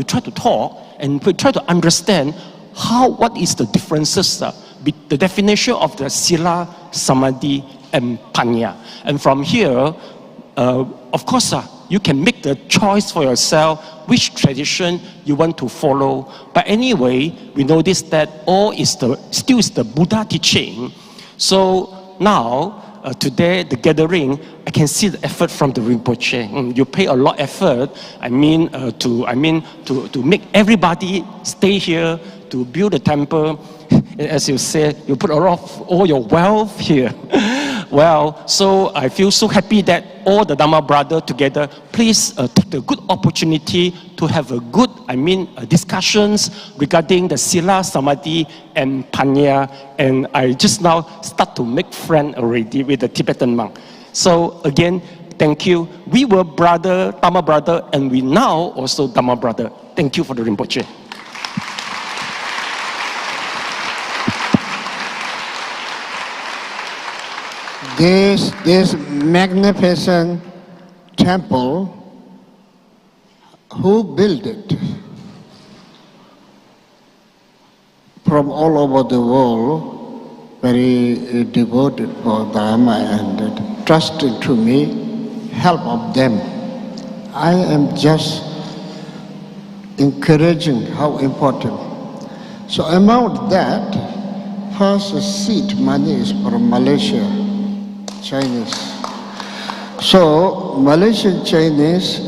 try to talk and we try to understand what is the differences, the definition of the Sila, Samadhi, and Panya. And from here, of course, you can make the choice for yourself which tradition you want to follow. But anyway, we notice that all is still is the Buddha teaching. So now, today, the gathering, I can see the effort from the Rinpoche. You pay a lot of effort, to make everybody stay here, to build a temple. As you said, you put a lot of all your wealth here. Well, so I feel so happy that all the Dhamma brothers together, please take the good opportunity to have a good, discussions regarding the Sila, Samadhi, and Panya. And I just now start to make friends already with the Tibetan monk. So again, thank you. We were brother, Dhamma brother, and we now also Dhamma brother. Thank you for the Rinpoche. This magnificent temple, who built it? From all over the world, very devoted for Dharma and trusting to me, help of them. I am just encouraging how important. So among that, first seed money is from Malaysia. Chinese. So Malaysian Chinese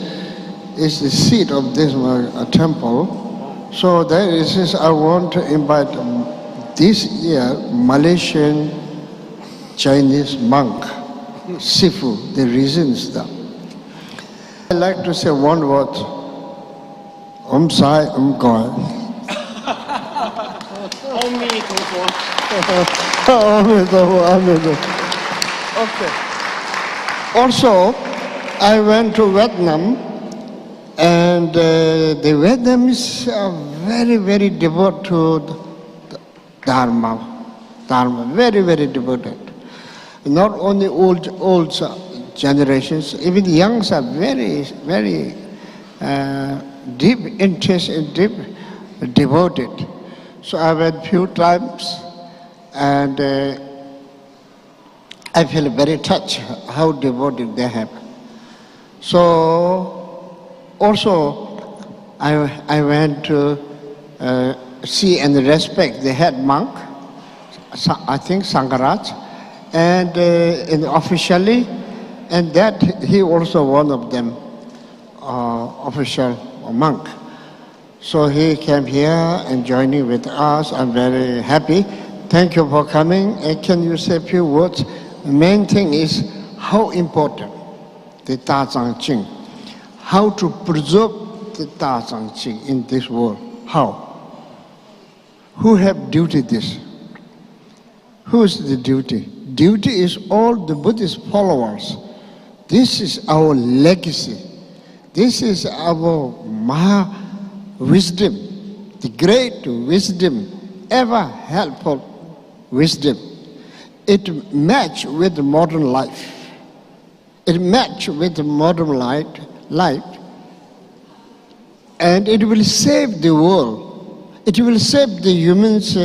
is the seat of this temple. So there is, I want to invite this year Malaysian Chinese monk, Sifu. The reason is that I like to say one word. Om Sai Om Goi. Okay. Also, I went to Vietnam, and the Vietnamese are very, very devoted to Dharma, very, very devoted. Not only old generations, even youngs are very, very deep interest and deep devoted. So I went few times, and I feel very touched how devoted they have. So also I went to see and respect the head monk, I think Sangaraj, and officially, and that he also one of them, official monk. So he came here and joining with us. I'm very happy. Thank you for coming. And can you say a few words? The main thing is how important the Da Zhang Jing, how to preserve the Da Zhang Jing in this world. How? Who have duty this? Who is the duty? Duty is all the Buddhist followers. This is our legacy. This is our Maha wisdom, the great wisdom, ever helpful wisdom. It match with modern life. It match with modern life, and it will save the world. It will save the humans'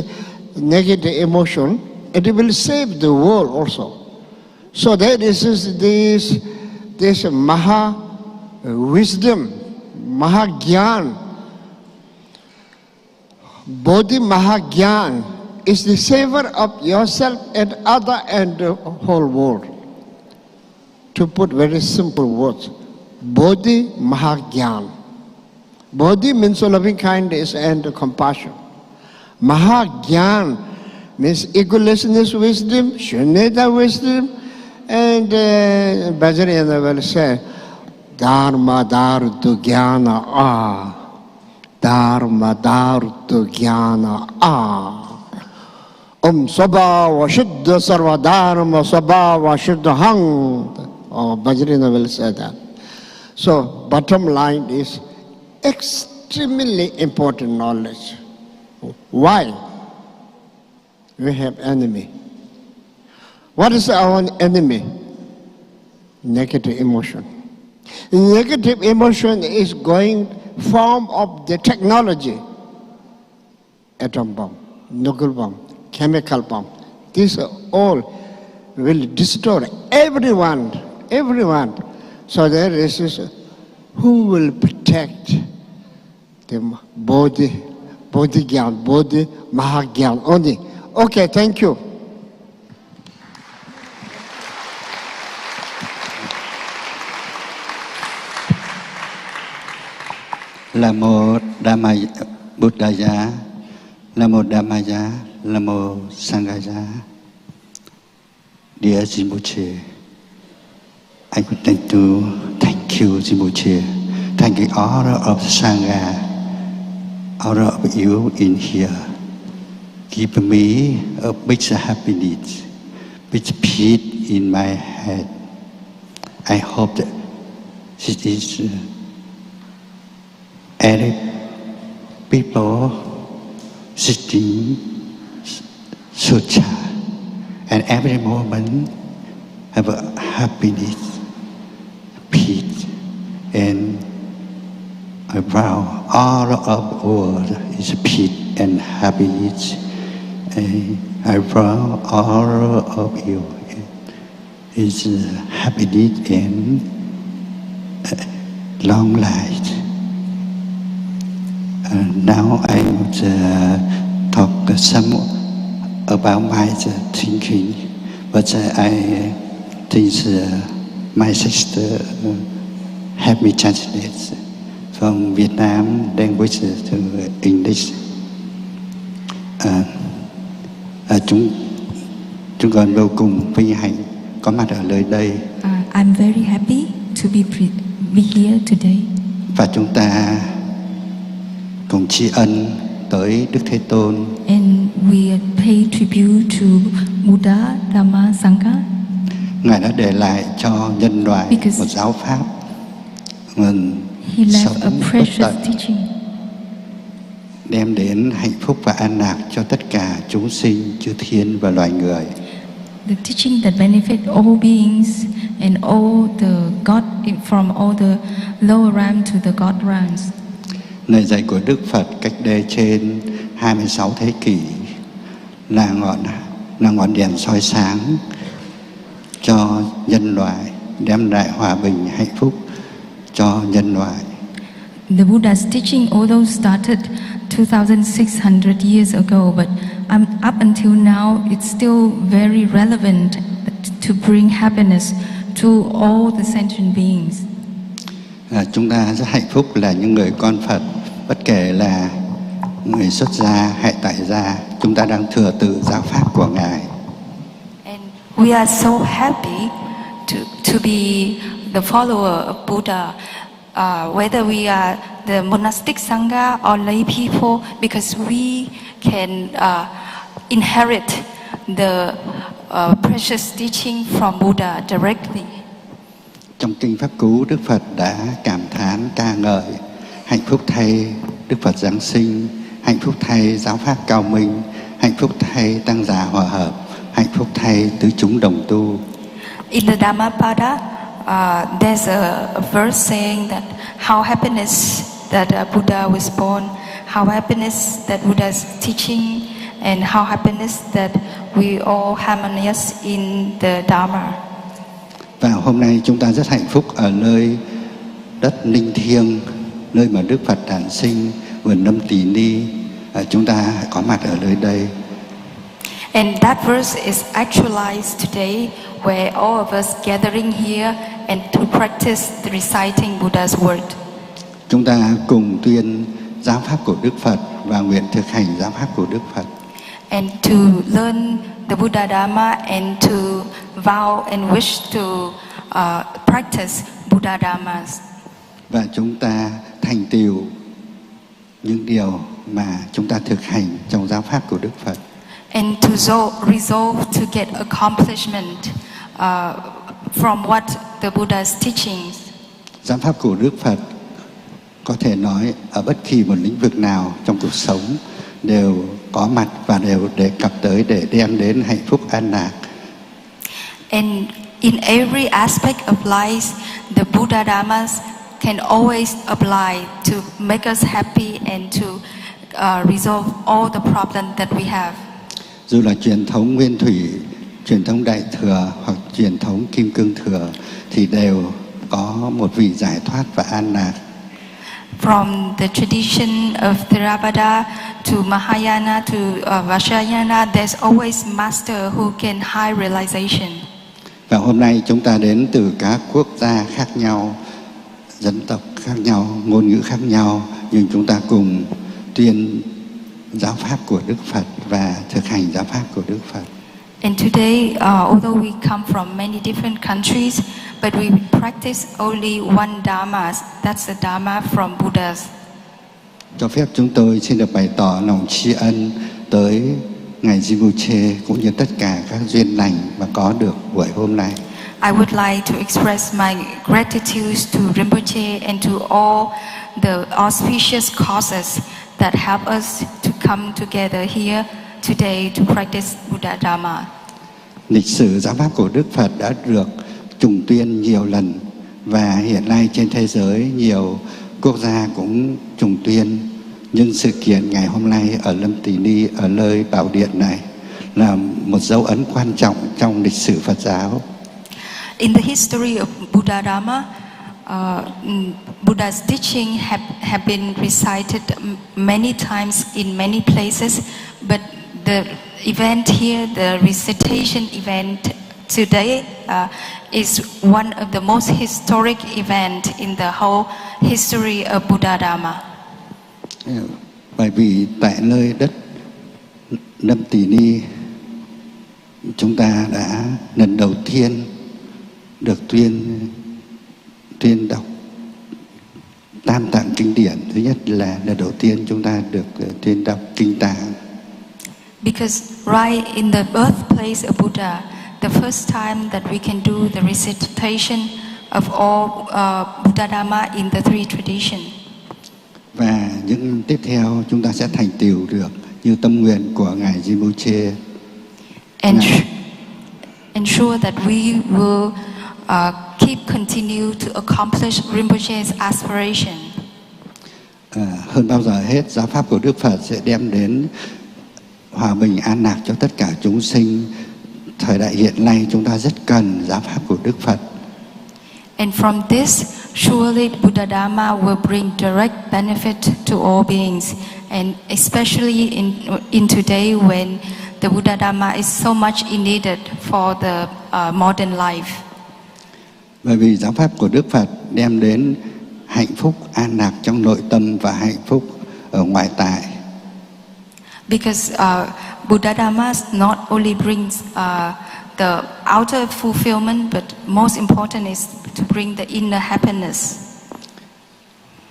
negative emotion. It will save the world also. So that is this Maha wisdom, Maha Gyan. Bodhi Maha Gyan is the saver of yourself and other and the whole world. To put very simple words, Bodhi Maha Gyan. Bodhi means loving kindness and compassion. Maha Gyan means egolessness wisdom, Shunyata wisdom, and Bajrayana will say, Dharma Dhartu Jnana Dharma Dhartu Jnana Sabhava Shuddha Sarva Dharma Sabhava Shuddha Hang. Bajrayana will say that. So bottom line is extremely important knowledge. Why? We have enemy. What is our enemy? Negative emotion. Negative emotion is going form of the technology. Atom bomb, nuclear bomb, chemical bomb. These all will destroy everyone. So there is who will protect the Bodhi Gyan, Bodhi Mahagyan only. Okay, thank you. Namo Buddhaya, Namo Dhammaya, Namo Sanghaya. Dear Rinpoche, I would like to thank you, Rinpoche. Thank you all of the Sangha, all of you in here. Give me a big happiness, big peace in my head. I hope that this is every people sitting sucha and every moment have a happiness, peace, and I vow all of the world is peace and happiness. And I vow all of you is happiness and long life. Now I would talk some about my thinking, but I think my sister help me translate from Vietnam language to English. Chúng con vô cùng vinh hạnh có mặt ở nơi đây. I'm very happy to be here today. Và chúng ta cùng tri ân tới Đức Thế Tôn. And we pay tribute to Buddha, Dhamma, Sangha. Ngài đã để lại cho nhân loại một giáo pháp He left a precious teaching, đem đến hạnh phúc và an lạc cho tất cả chúng sinh, chư thiên và loài người. The teaching that benefit all beings and all the God, from all the lower realm to the God realms. Lời dạy của Đức Phật cách đây trên 26 thế kỷ là ngọn đèn soi sáng cho nhân loại, đem lại hòa bình, hạnh phúc cho nhân loại. The Buddha's teaching, although started 2,600 years ago, but up until now, it's still very relevant to bring happiness to all the sentient beings. Chúng ta rất hạnh phúc là những người con Phật, bất kể là người xuất gia hay tại gia, chúng ta đang thừa tự giáo pháp của Ngài. And we are so happy to be the follower of Buddha, whether we are the monastic sangha or lay people, because we can inherit the precious teaching from Buddha directly. Trong kinh Pháp Cú, Đức Phật đã cảm thán ca ngợi hạnh phúc thay Đức Phật Giáng sinh, hạnh phúc thay giáo pháp cao minh, hạnh phúc thay tăng già hòa hợp, hạnh phúc thay tứ chúng đồng tu. In the Dhammapada, there's a verse saying that how happiness that Buddha was born, how happiness that Buddha's teaching, and how happiness that we all harmonious in the Dharma. Và hôm nay chúng ta rất hạnh phúc ở nơi đất linh thiêng, nơi mà Đức Phật đản sinh, vườn Lâm Tỳ Ni. Chúng ta có mặt ở nơi đây. And that verse is actualized today, where all of us gathering here and to practice the reciting Buddha's word. Chúng ta cùng tuyên giáo pháp của Đức Phật và nguyện thực hành giáo pháp của Đức Phật. And to learn the Buddha Dhamma and to vow and wish to practice Buddha Dhammas. Và chúng ta thành tựu những điều mà chúng ta thực hành trong giáo pháp của Đức Phật. And to resolve to get accomplishment from what the Buddha's teachings. Giáo pháp của Đức Phật có thể nói ở bất kỳ một lĩnh vực nào trong cuộc sống đều có mặt và đều đề cập tới để đem đến hạnh phúc an lạc. And in every aspect of life, the Buddha Dhammas can always apply to make us happy and to resolve all the problems that we have. Dù là truyền thống Nguyên Thủy, truyền thống Đại Thừa hoặc truyền thống Kim Cương Thừa thì đều có một vị giải thoát và an lạc. From the tradition of Theravada to Mahayana to Vajrayana, there's always master who can high realization. Và hôm nay chúng ta đến từ các quốc gia khác nhau, dân tộc khác nhau, ngôn ngữ khác nhau, nhưng chúng ta cùng tuyên giáo pháp của Đức Phật và thực hành giáo pháp của Đức Phật. And today, although we come from many different countries, but we practice only one Dharma. That's the Dharma from Buddhas. Cho phép chúng tôi xin được bày tỏ lòng tri ân tới Ngài Rinpoche cũng như tất cả các duyên lành mà có được buổi hôm nay. I would like to express my gratitude to Rinpoche and to all the auspicious causes that help us to come together here today to practice Buddha Dhamma. Lịch sử giáo pháp của Đức Phật đã được trùng tuyên nhiều lần và hiện nay trên thế giới nhiều quốc gia cũng trùng tuyên. Nhưng sự kiện ngày hôm nay ở Lâm Tỳ Ni, ở nơi bảo điện này là một dấu ấn quan trọng trong lịch sử Phật giáo. In the history of Buddha Dhamma, Buddha's teaching have been recited many times in many places, but the event here, the recitation event today, is one of the most historic event in the whole history of Buddha Dhamma. Bởi vì tại nơi đất Lâm Tỳ Ni, chúng ta đã lần đầu tiên được tuyên đọc Tam Tạng Kinh Điển. Thứ nhất là lần đầu tiên chúng ta được tuyên đọc Kinh Tạng. Because right in the birthplace of Buddha, the first time that we can do the recitation of all Buddha Dhamma in the three traditions. Và những năm tiếp theo chúng ta sẽ thành tựu được như tâm nguyện của Ngài Rinpoche. Ensure that we will keep continue to accomplish Rinpoche's aspiration. Hơn bao giờ hết, giáo pháp của Đức Phật sẽ đem đến hòa bình an lạc cho tất cả chúng sinh. Thời đại hiện nay chúng ta rất cần giáo pháp của Đức Phật. And from this, surely Buddha Dhamma will bring direct benefit to all beings, and especially in today when the Buddha Dhamma is so much needed for the modern life. Bởi vì giáo pháp của Đức Phật đem đến hạnh phúc an lạc trong nội tâm và hạnh phúc ở ngoại tại. Because Buddha Dhamma not only brings the outer fulfillment, but most important is to bring the inner happiness.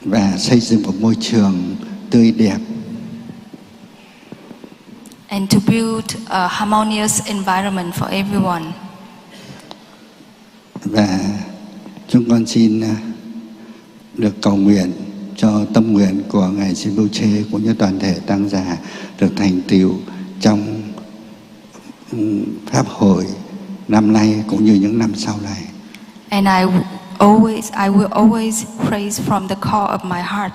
Và xây dựng một môi trường tươi đẹp. And to build a harmonious environment for everyone. Và chúng con xin được cầu nguyện cho tâm nguyện của Ngài Rinpoche cũng như toàn thể tăng giả được thành tựu trong Pháp hội năm nay cũng như những năm sau này. And I will always praise from the core of my heart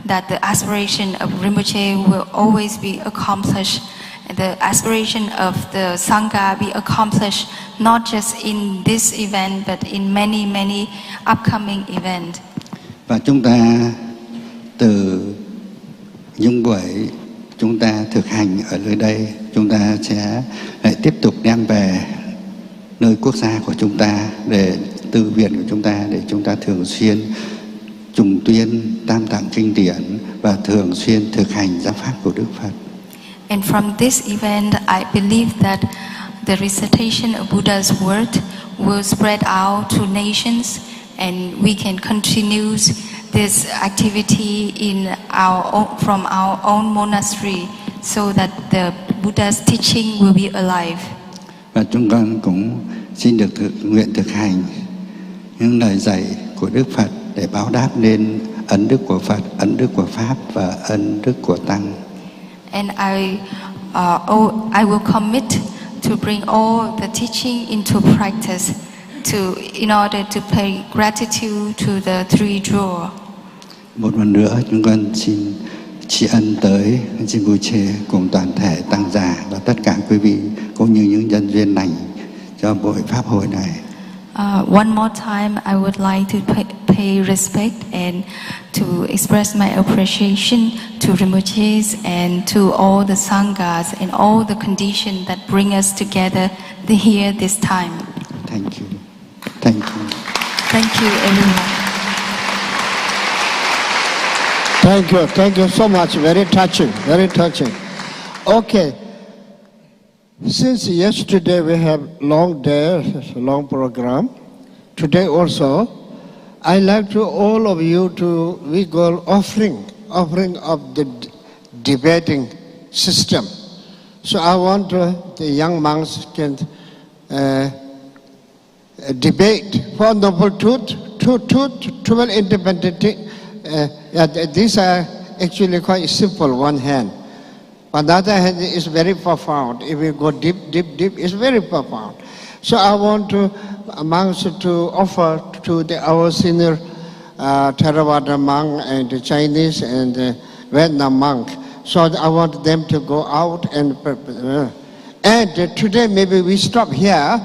that the aspiration of Rinpoche will always be accomplished. The aspiration of the Sangha be accomplished not just in this event but in many upcoming events. Và chúng ta từ những buổi chúng ta thực hành ở nơi đây, chúng ta sẽ lại tiếp tục đem về nơi quốc gia của chúng ta, để tư viện của chúng ta, để chúng ta thường xuyên trùng tuyên tam tạng kinh điển và thường xuyên thực hành giáo pháp của Đức Phật. And from this event, I believe that the recitation of Buddha's word will spread out to nations, and we can continue this activity from our own monastery, so that the Buddha's teaching will be alive. Và chúng con cũng xin được nguyện thực hành những lời dạy của Đức Phật để báo đáp lên ân đức của Phật, ân đức của Pháp và ân đức của Tăng. And I will commit to bring all the teaching into practice, in order to pay gratitude to the three jewels. Một lần nữa chúng con xin tri ân tới Rinpoche cùng toàn thể tăng già và tất cả quý vị cũng như những nhân duyên lành cho buổi pháp hội này. One more time, I would like to pay respect and to express my appreciation to Rinpoches and to all the sanghas and all the conditions that bring us together here this time. Thank you. Thank you. Thank you, everyone. Thank you so much. Very touching, very touching. Okay. Since yesterday we have long day, long program, today also, I like to all of you we call offering of the debating system. So I want the young monks can debate for noble truth, 12 independent. These are actually quite simple, one hand. On the other hand, it's very profound. If we go deep, it's very profound. So I want monks to offer to our senior Theravada monk and the Chinese and the Vietnam monk. So I want them to go out and today maybe we stop here,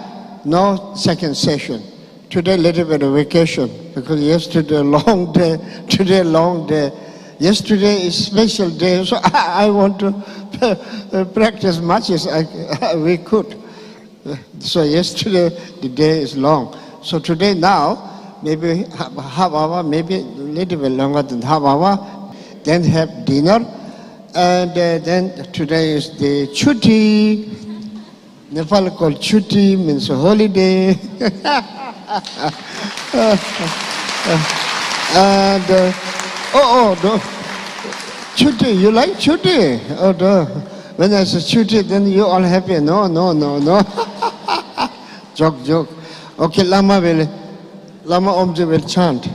no second session. Today little bit of vacation because yesterday long day, today long day. Yesterday is special day, so I want to practice much as we could. So yesterday the day is long. So today now, maybe half hour, maybe a little bit longer than half hour, then have dinner. And then today is the chuti. Nepal called chuti means a holiday. And no. Chuti, you like chuti? Oh, no. When I say chuti, then you all happy. No. Joke. Okay, Lama Omji will chant.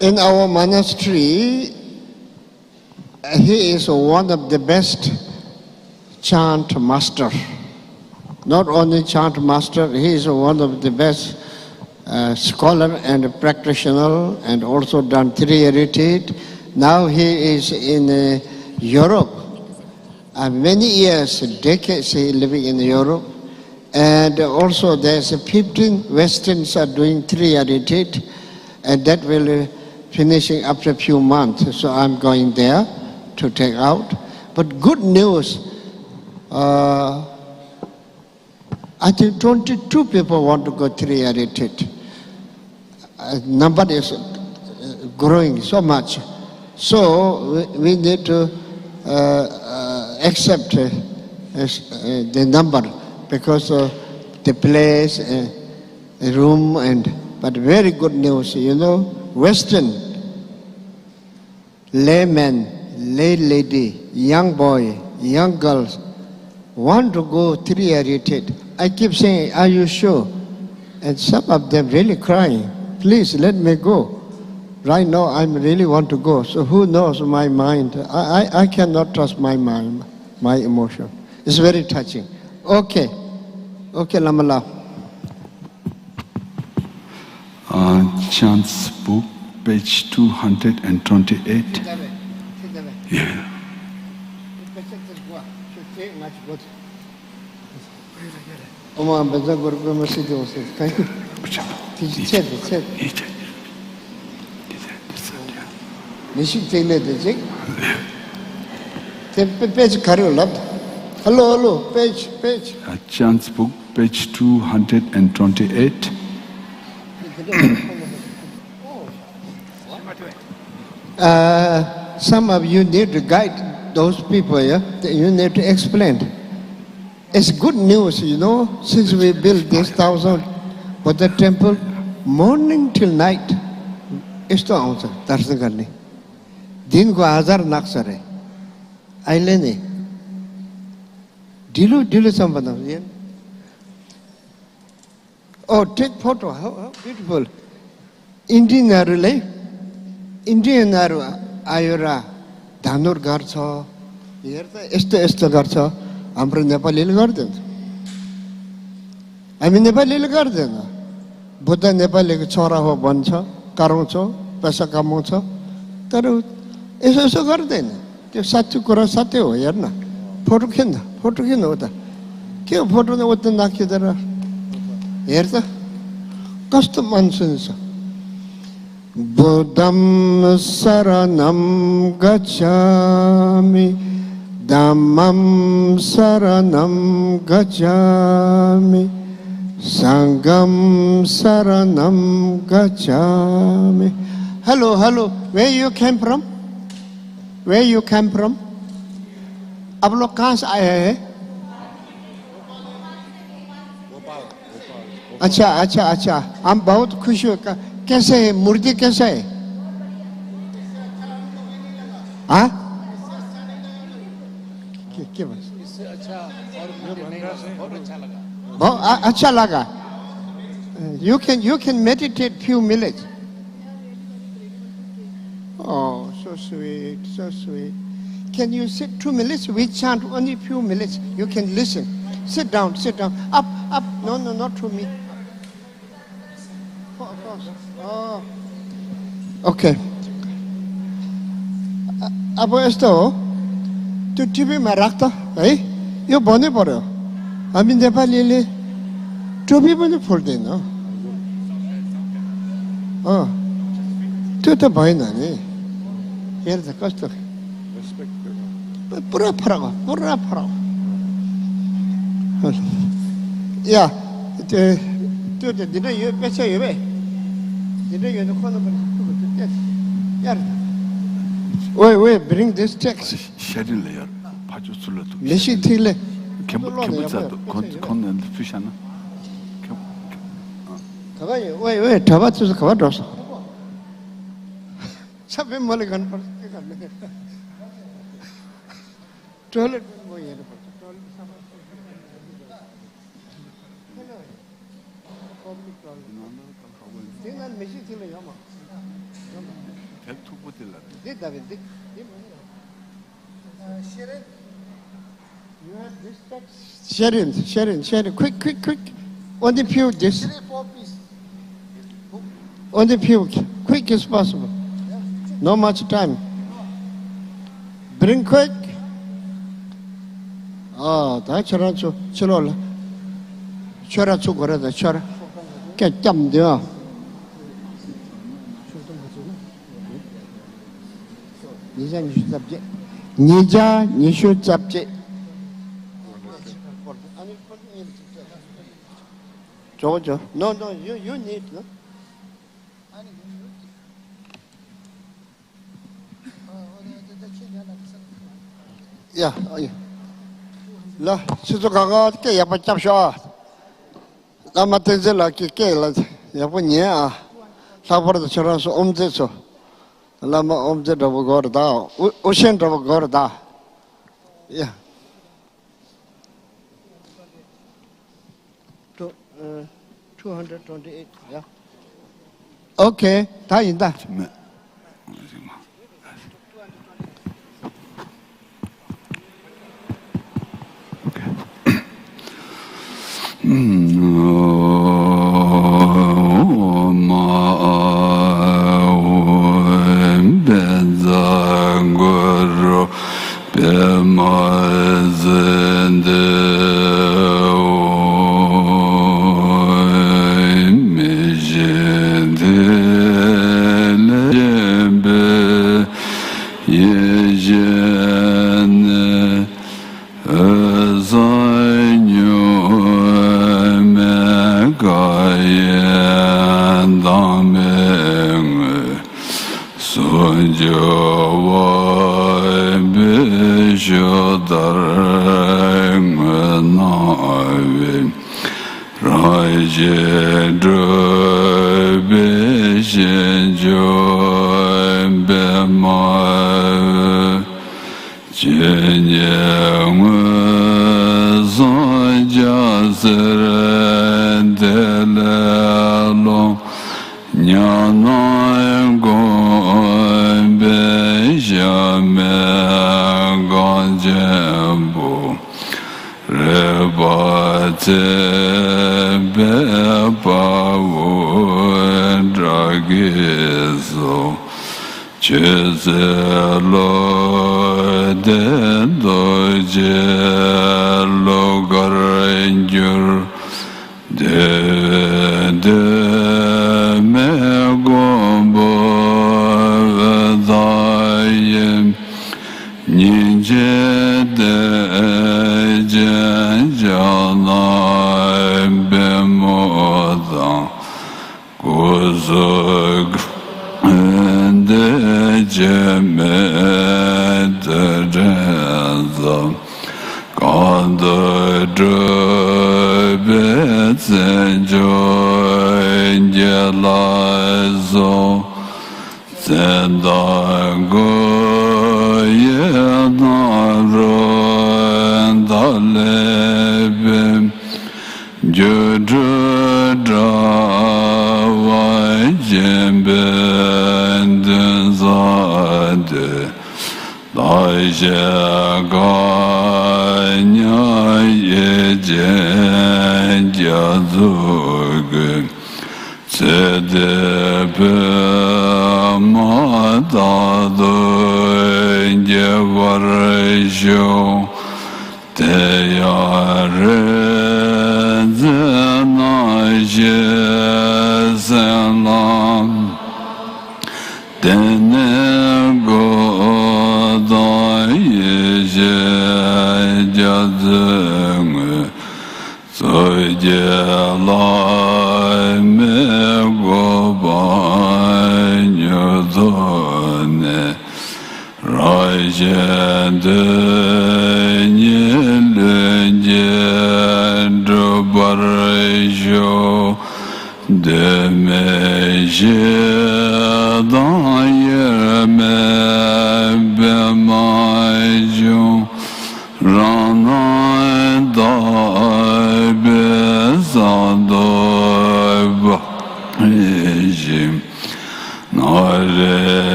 In our monastery, he is one of the best chant master. Not only chant master, he is one of the best scholar and practitioner, and also done 3 retreat. Now he is in Europe. Many years, decades he living in Europe. And also there's 15 Westerns are doing 3 retreat, and that will finishing after a few months. So I'm going there to take out. But good news, I think 22 people want to go 3 retreat. Number is growing so much. So we need to accept the number because the place, room, but very good news, Western layman, lay lady, young boy, young girls want to go 3 retreat. I keep saying, are you sure? And some of them really crying. Please let me go. Right now, I really want to go. So who knows my mind? I cannot trust my mind, my emotion. It's very touching. Okay. Okay, Lamala. Chant's book, page 228. Yeah. Hello, page. Chant's book, page 228. Some of you need to guide those people, yeah? You need to explain. It's good news, you know, since we built this 1,000 Buddha temple, morning till night, यस्तो आउँछ दर्शन गर्ने दिनको 1000 नाक्छ रे अहिले नि ढिलो सम्बन्ध Oh, take photo. How beautiful. Indianहरूले इन्डियनहरू आयो र धानुर गर्छ हेर त यस्तो गर्छ हाम्रो नेपालीले गर्दैन हामी नेपालीले गर्दैन बुद्ध नेपालीको छोरा हो भन्छ कराउँछ पैसा कमाउँछ तर यसो गर्दैन त्यो साँच्चो कुरा सत्य हो हेर्न फोटो खिच्न हो त के हो फोटो न उता नाखिदिएर हेर त कस्तो मन सुन्छ Buddham saranam gacchami Dhammam saranam gacchami Sangham saranam gacchami. Hello, where you came from? आप लोग कहाँ से आए हैं? अच्छा हम बहुत खुश हो कैसे है मूर्ति कैसा है हाँ क्या बस इससे अच्छा और बहुत अच्छा लगा you can meditate few minutes oh so sweet can you sit 2 minutes we chant only few minutes you can listen sit down up no not to me Oh. Okay. अब यस्तो हो त्यो टिभीमा राख्छ है यो भन्नै पर्यो हामी नेपालीले टोपी पनि फोड्दैन त्यो त भएन नि हेर त कस्तो पुरा फरक या त्यो त दिन यो पेसा यो भए Wait, bring this text. Nishi Tile. Wait, Tabatsu Kavados. Sabe Mulligan. Toilet. Sharon, quick. On the pew, this. On the pew, quick as possible. No much time. Bring quick. That's Chorola. Chora Chugora, the Chora. Get them there. Nija Nishu Subject. Georgia. No, you need, no? Yeah. La, Suzuka, Yapachapsha. Lamatezilla, Kikela, Yapunia, Sabor the Charas Omzeso. Lama Omzet of Gorda, Ocean of Gorda. Yeah. 228. Yeah. Okay, 다 인다.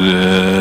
Hare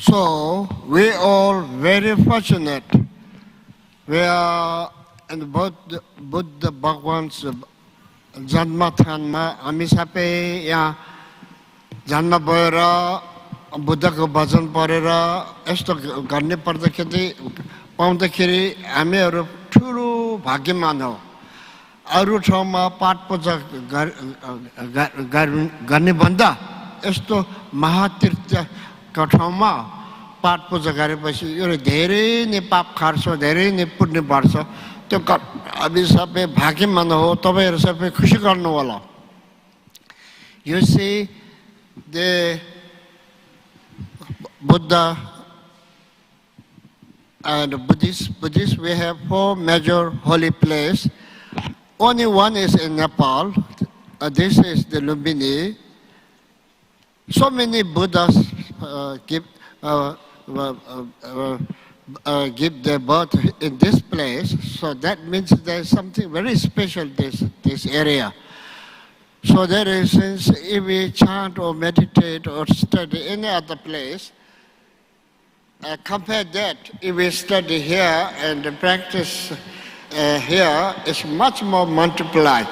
So, we all very fortunate. We are in Buddha Bhagwan's Janma Thanma, Amisape, ya Janma Boyra, Buddha ko bhajan parera, esto गर्ने पर्दाखेरि पाउँदाखेरि हामीहरू ठुलो भाग्यमान हो। अरू ठाउँमा पाठ पूजा गर्ने भन्दा यस्तो महातीर्थका ठाउँमा पाठ पूजा गरेपछि यो धेरै नै पाप खार्छ, धेरै नै पुण्य बढ्छ। त्यो हामी सबै भाग्यमान हो, तपाईहरु सबै खुसी गर्नु होला। You see, the Buddha and Buddhists, we have 4 major holy places. Only one is in Nepal. This is the Lumbini. So many Buddhas give their birth in this place. So that means there is something very special this area. So there is, since if we chant or meditate or study any other place, compare that, if we study here and practice here, it's much more multiplied.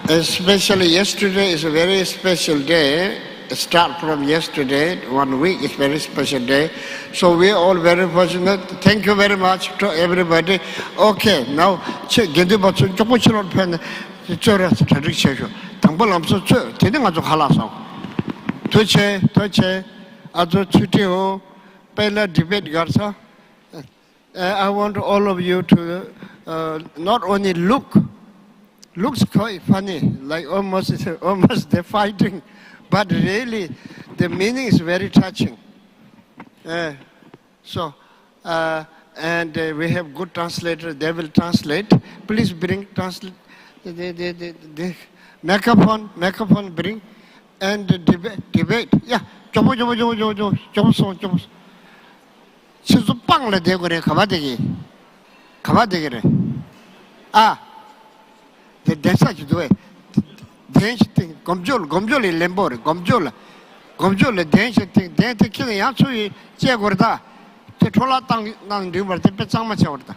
Especially yesterday is a very special day. Start from yesterday, 1 week is a very special day. So we are all very fortunate. Thank you very much to everybody. Okay, now, debate I want all of you to not only looks quite funny, like almost they're fighting, but really the meaning is very touching. And we have good translators, they will translate. Please bring translate the microphone bring, and debate. Yeah. 빵을 대고래 가봐되기 대사지도 해 대시팅 검졸이 렘보르 검졸 대시팅 대시팅 양초이 제거다 저 촐라 땅 리버 때 뺏장만 채웠다